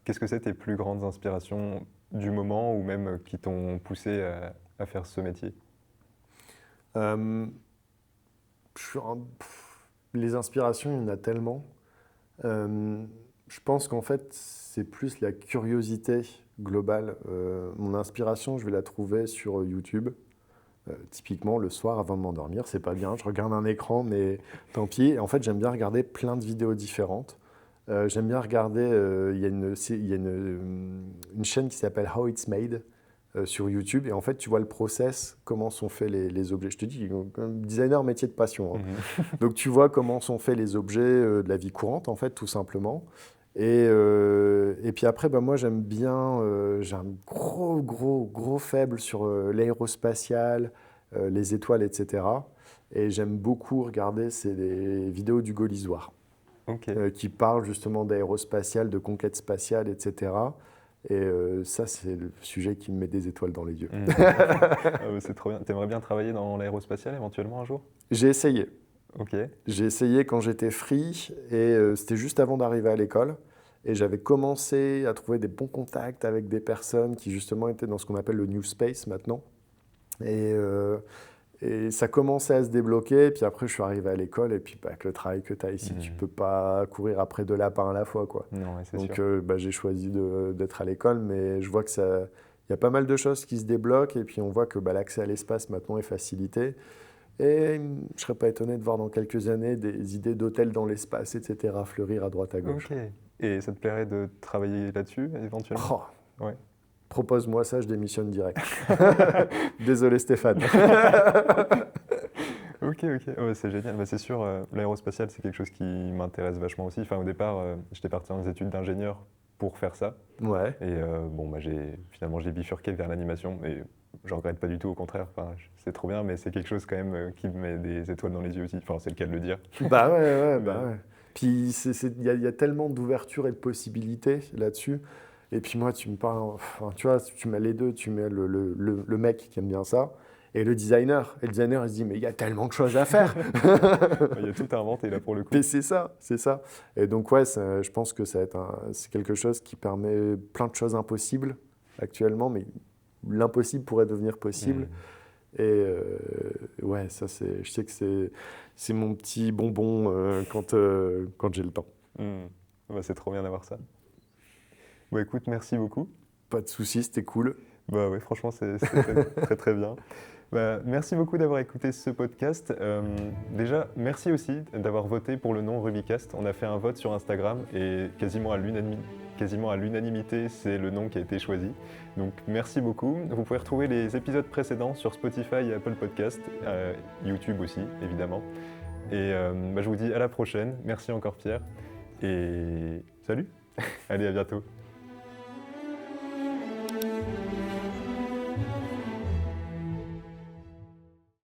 S1: Qu'est-ce que c'est tes plus grandes inspirations du moment ou même qui t'ont poussé à faire ce métier?
S2: Euh, les inspirations, il y en a tellement. Je pense qu'en fait, c'est plus la curiosité globale. Mon inspiration, je vais la trouver sur YouTube. Typiquement, le soir, avant de m'endormir, c'est pas bien, je regarde un écran, mais tant pis. Et en fait, j'aime bien regarder plein de vidéos différentes. J'aime bien regarder, il y a une chaîne qui s'appelle How It's Made sur YouTube. Et en fait, tu vois le process, comment sont faits les objets. Je te dis, comme designer, métier de passion, hein. Donc, tu vois comment sont faits les objets de la vie courante, en fait, tout simplement. Et puis après, moi, j'aime bien, j'ai un gros faible sur l'aérospatial, les étoiles, etc. Et j'aime beaucoup regarder des vidéos du Gaulisoire
S1: Ok.
S2: qui parlent justement d'aérospatial, de conquête spatiale, etc. Et ça, c'est le sujet qui me met des étoiles dans les yeux.
S1: C'est trop bien. T'aimerais bien travailler dans l'aérospatial éventuellement un jour?
S2: J'ai essayé.
S1: Ok.
S2: J'ai essayé quand j'étais free et c'était juste avant d'arriver à l'école. Et j'avais commencé à trouver des bons contacts avec des personnes qui justement étaient dans ce qu'on appelle le New Space maintenant. Et ça commençait à se débloquer. Puis après, je suis arrivé à l'école. Et puis, avec le travail que tu as ici, tu peux pas courir après 2 lapins à la fois, quoi.
S1: Non, ouais, c'est
S2: Donc,
S1: sûr.
S2: j'ai choisi d'être à l'école. Mais je vois que il y a pas mal de choses qui se débloquent. Et puis, on voit que l'accès à l'espace maintenant est facilité. Et je ne serais pas étonné de voir dans quelques années des idées d'hôtels dans l'espace, etc., fleurir à droite à gauche.
S1: Ok. Et ça te plairait de travailler là-dessus éventuellement?
S2: Oh,
S1: Ouais.
S2: propose-moi ça, je démissionne direct. Désolé Stéphane.
S1: Ok. Ouais, c'est génial. C'est sûr, l'aérospatial, c'est quelque chose qui m'intéresse vachement aussi. Enfin, au départ, j'étais parti dans les études d'ingénieur pour faire ça.
S2: Ouais.
S1: Et finalement, j'ai bifurqué vers l'animation. Et je regrette pas du tout, au contraire. Enfin, c'est trop bien, mais c'est quelque chose quand même qui me met des étoiles dans les yeux aussi. Enfin, c'est le cas de le dire.
S2: Ouais.
S1: Mais-
S2: Puis il y a tellement d'ouverture et de possibilités là-dessus. Et puis moi, tu me parles, enfin, tu vois, tu mets les deux, tu mets le mec qui aime bien ça et le designer. Et le designer, il se dit, mais il y a tellement de choses à faire.
S1: Il y a tout à inventer là pour le coup.
S2: Mais c'est ça. Et donc ouais, je pense que c'est quelque chose qui permet plein de choses impossibles actuellement, mais l'impossible pourrait devenir possible. Et ouais, ça je sais que c'est mon petit bonbon quand j'ai le temps.
S1: C'est trop bien d'avoir ça. Bon, écoute, merci beaucoup.
S2: Pas de soucis, c'était cool.
S1: Bah ouais, franchement, c'était très bien. Merci beaucoup d'avoir écouté ce podcast. Déjà, merci aussi d'avoir voté pour le nom Rubicast. On a fait un vote sur Instagram et quasiment à l'unanimité, c'est le nom qui a été choisi. Donc merci beaucoup. Vous pouvez retrouver les épisodes précédents sur Spotify et Apple Podcast, YouTube aussi, évidemment. Et je vous dis à la prochaine. Merci encore Pierre. Et salut. Allez, à bientôt.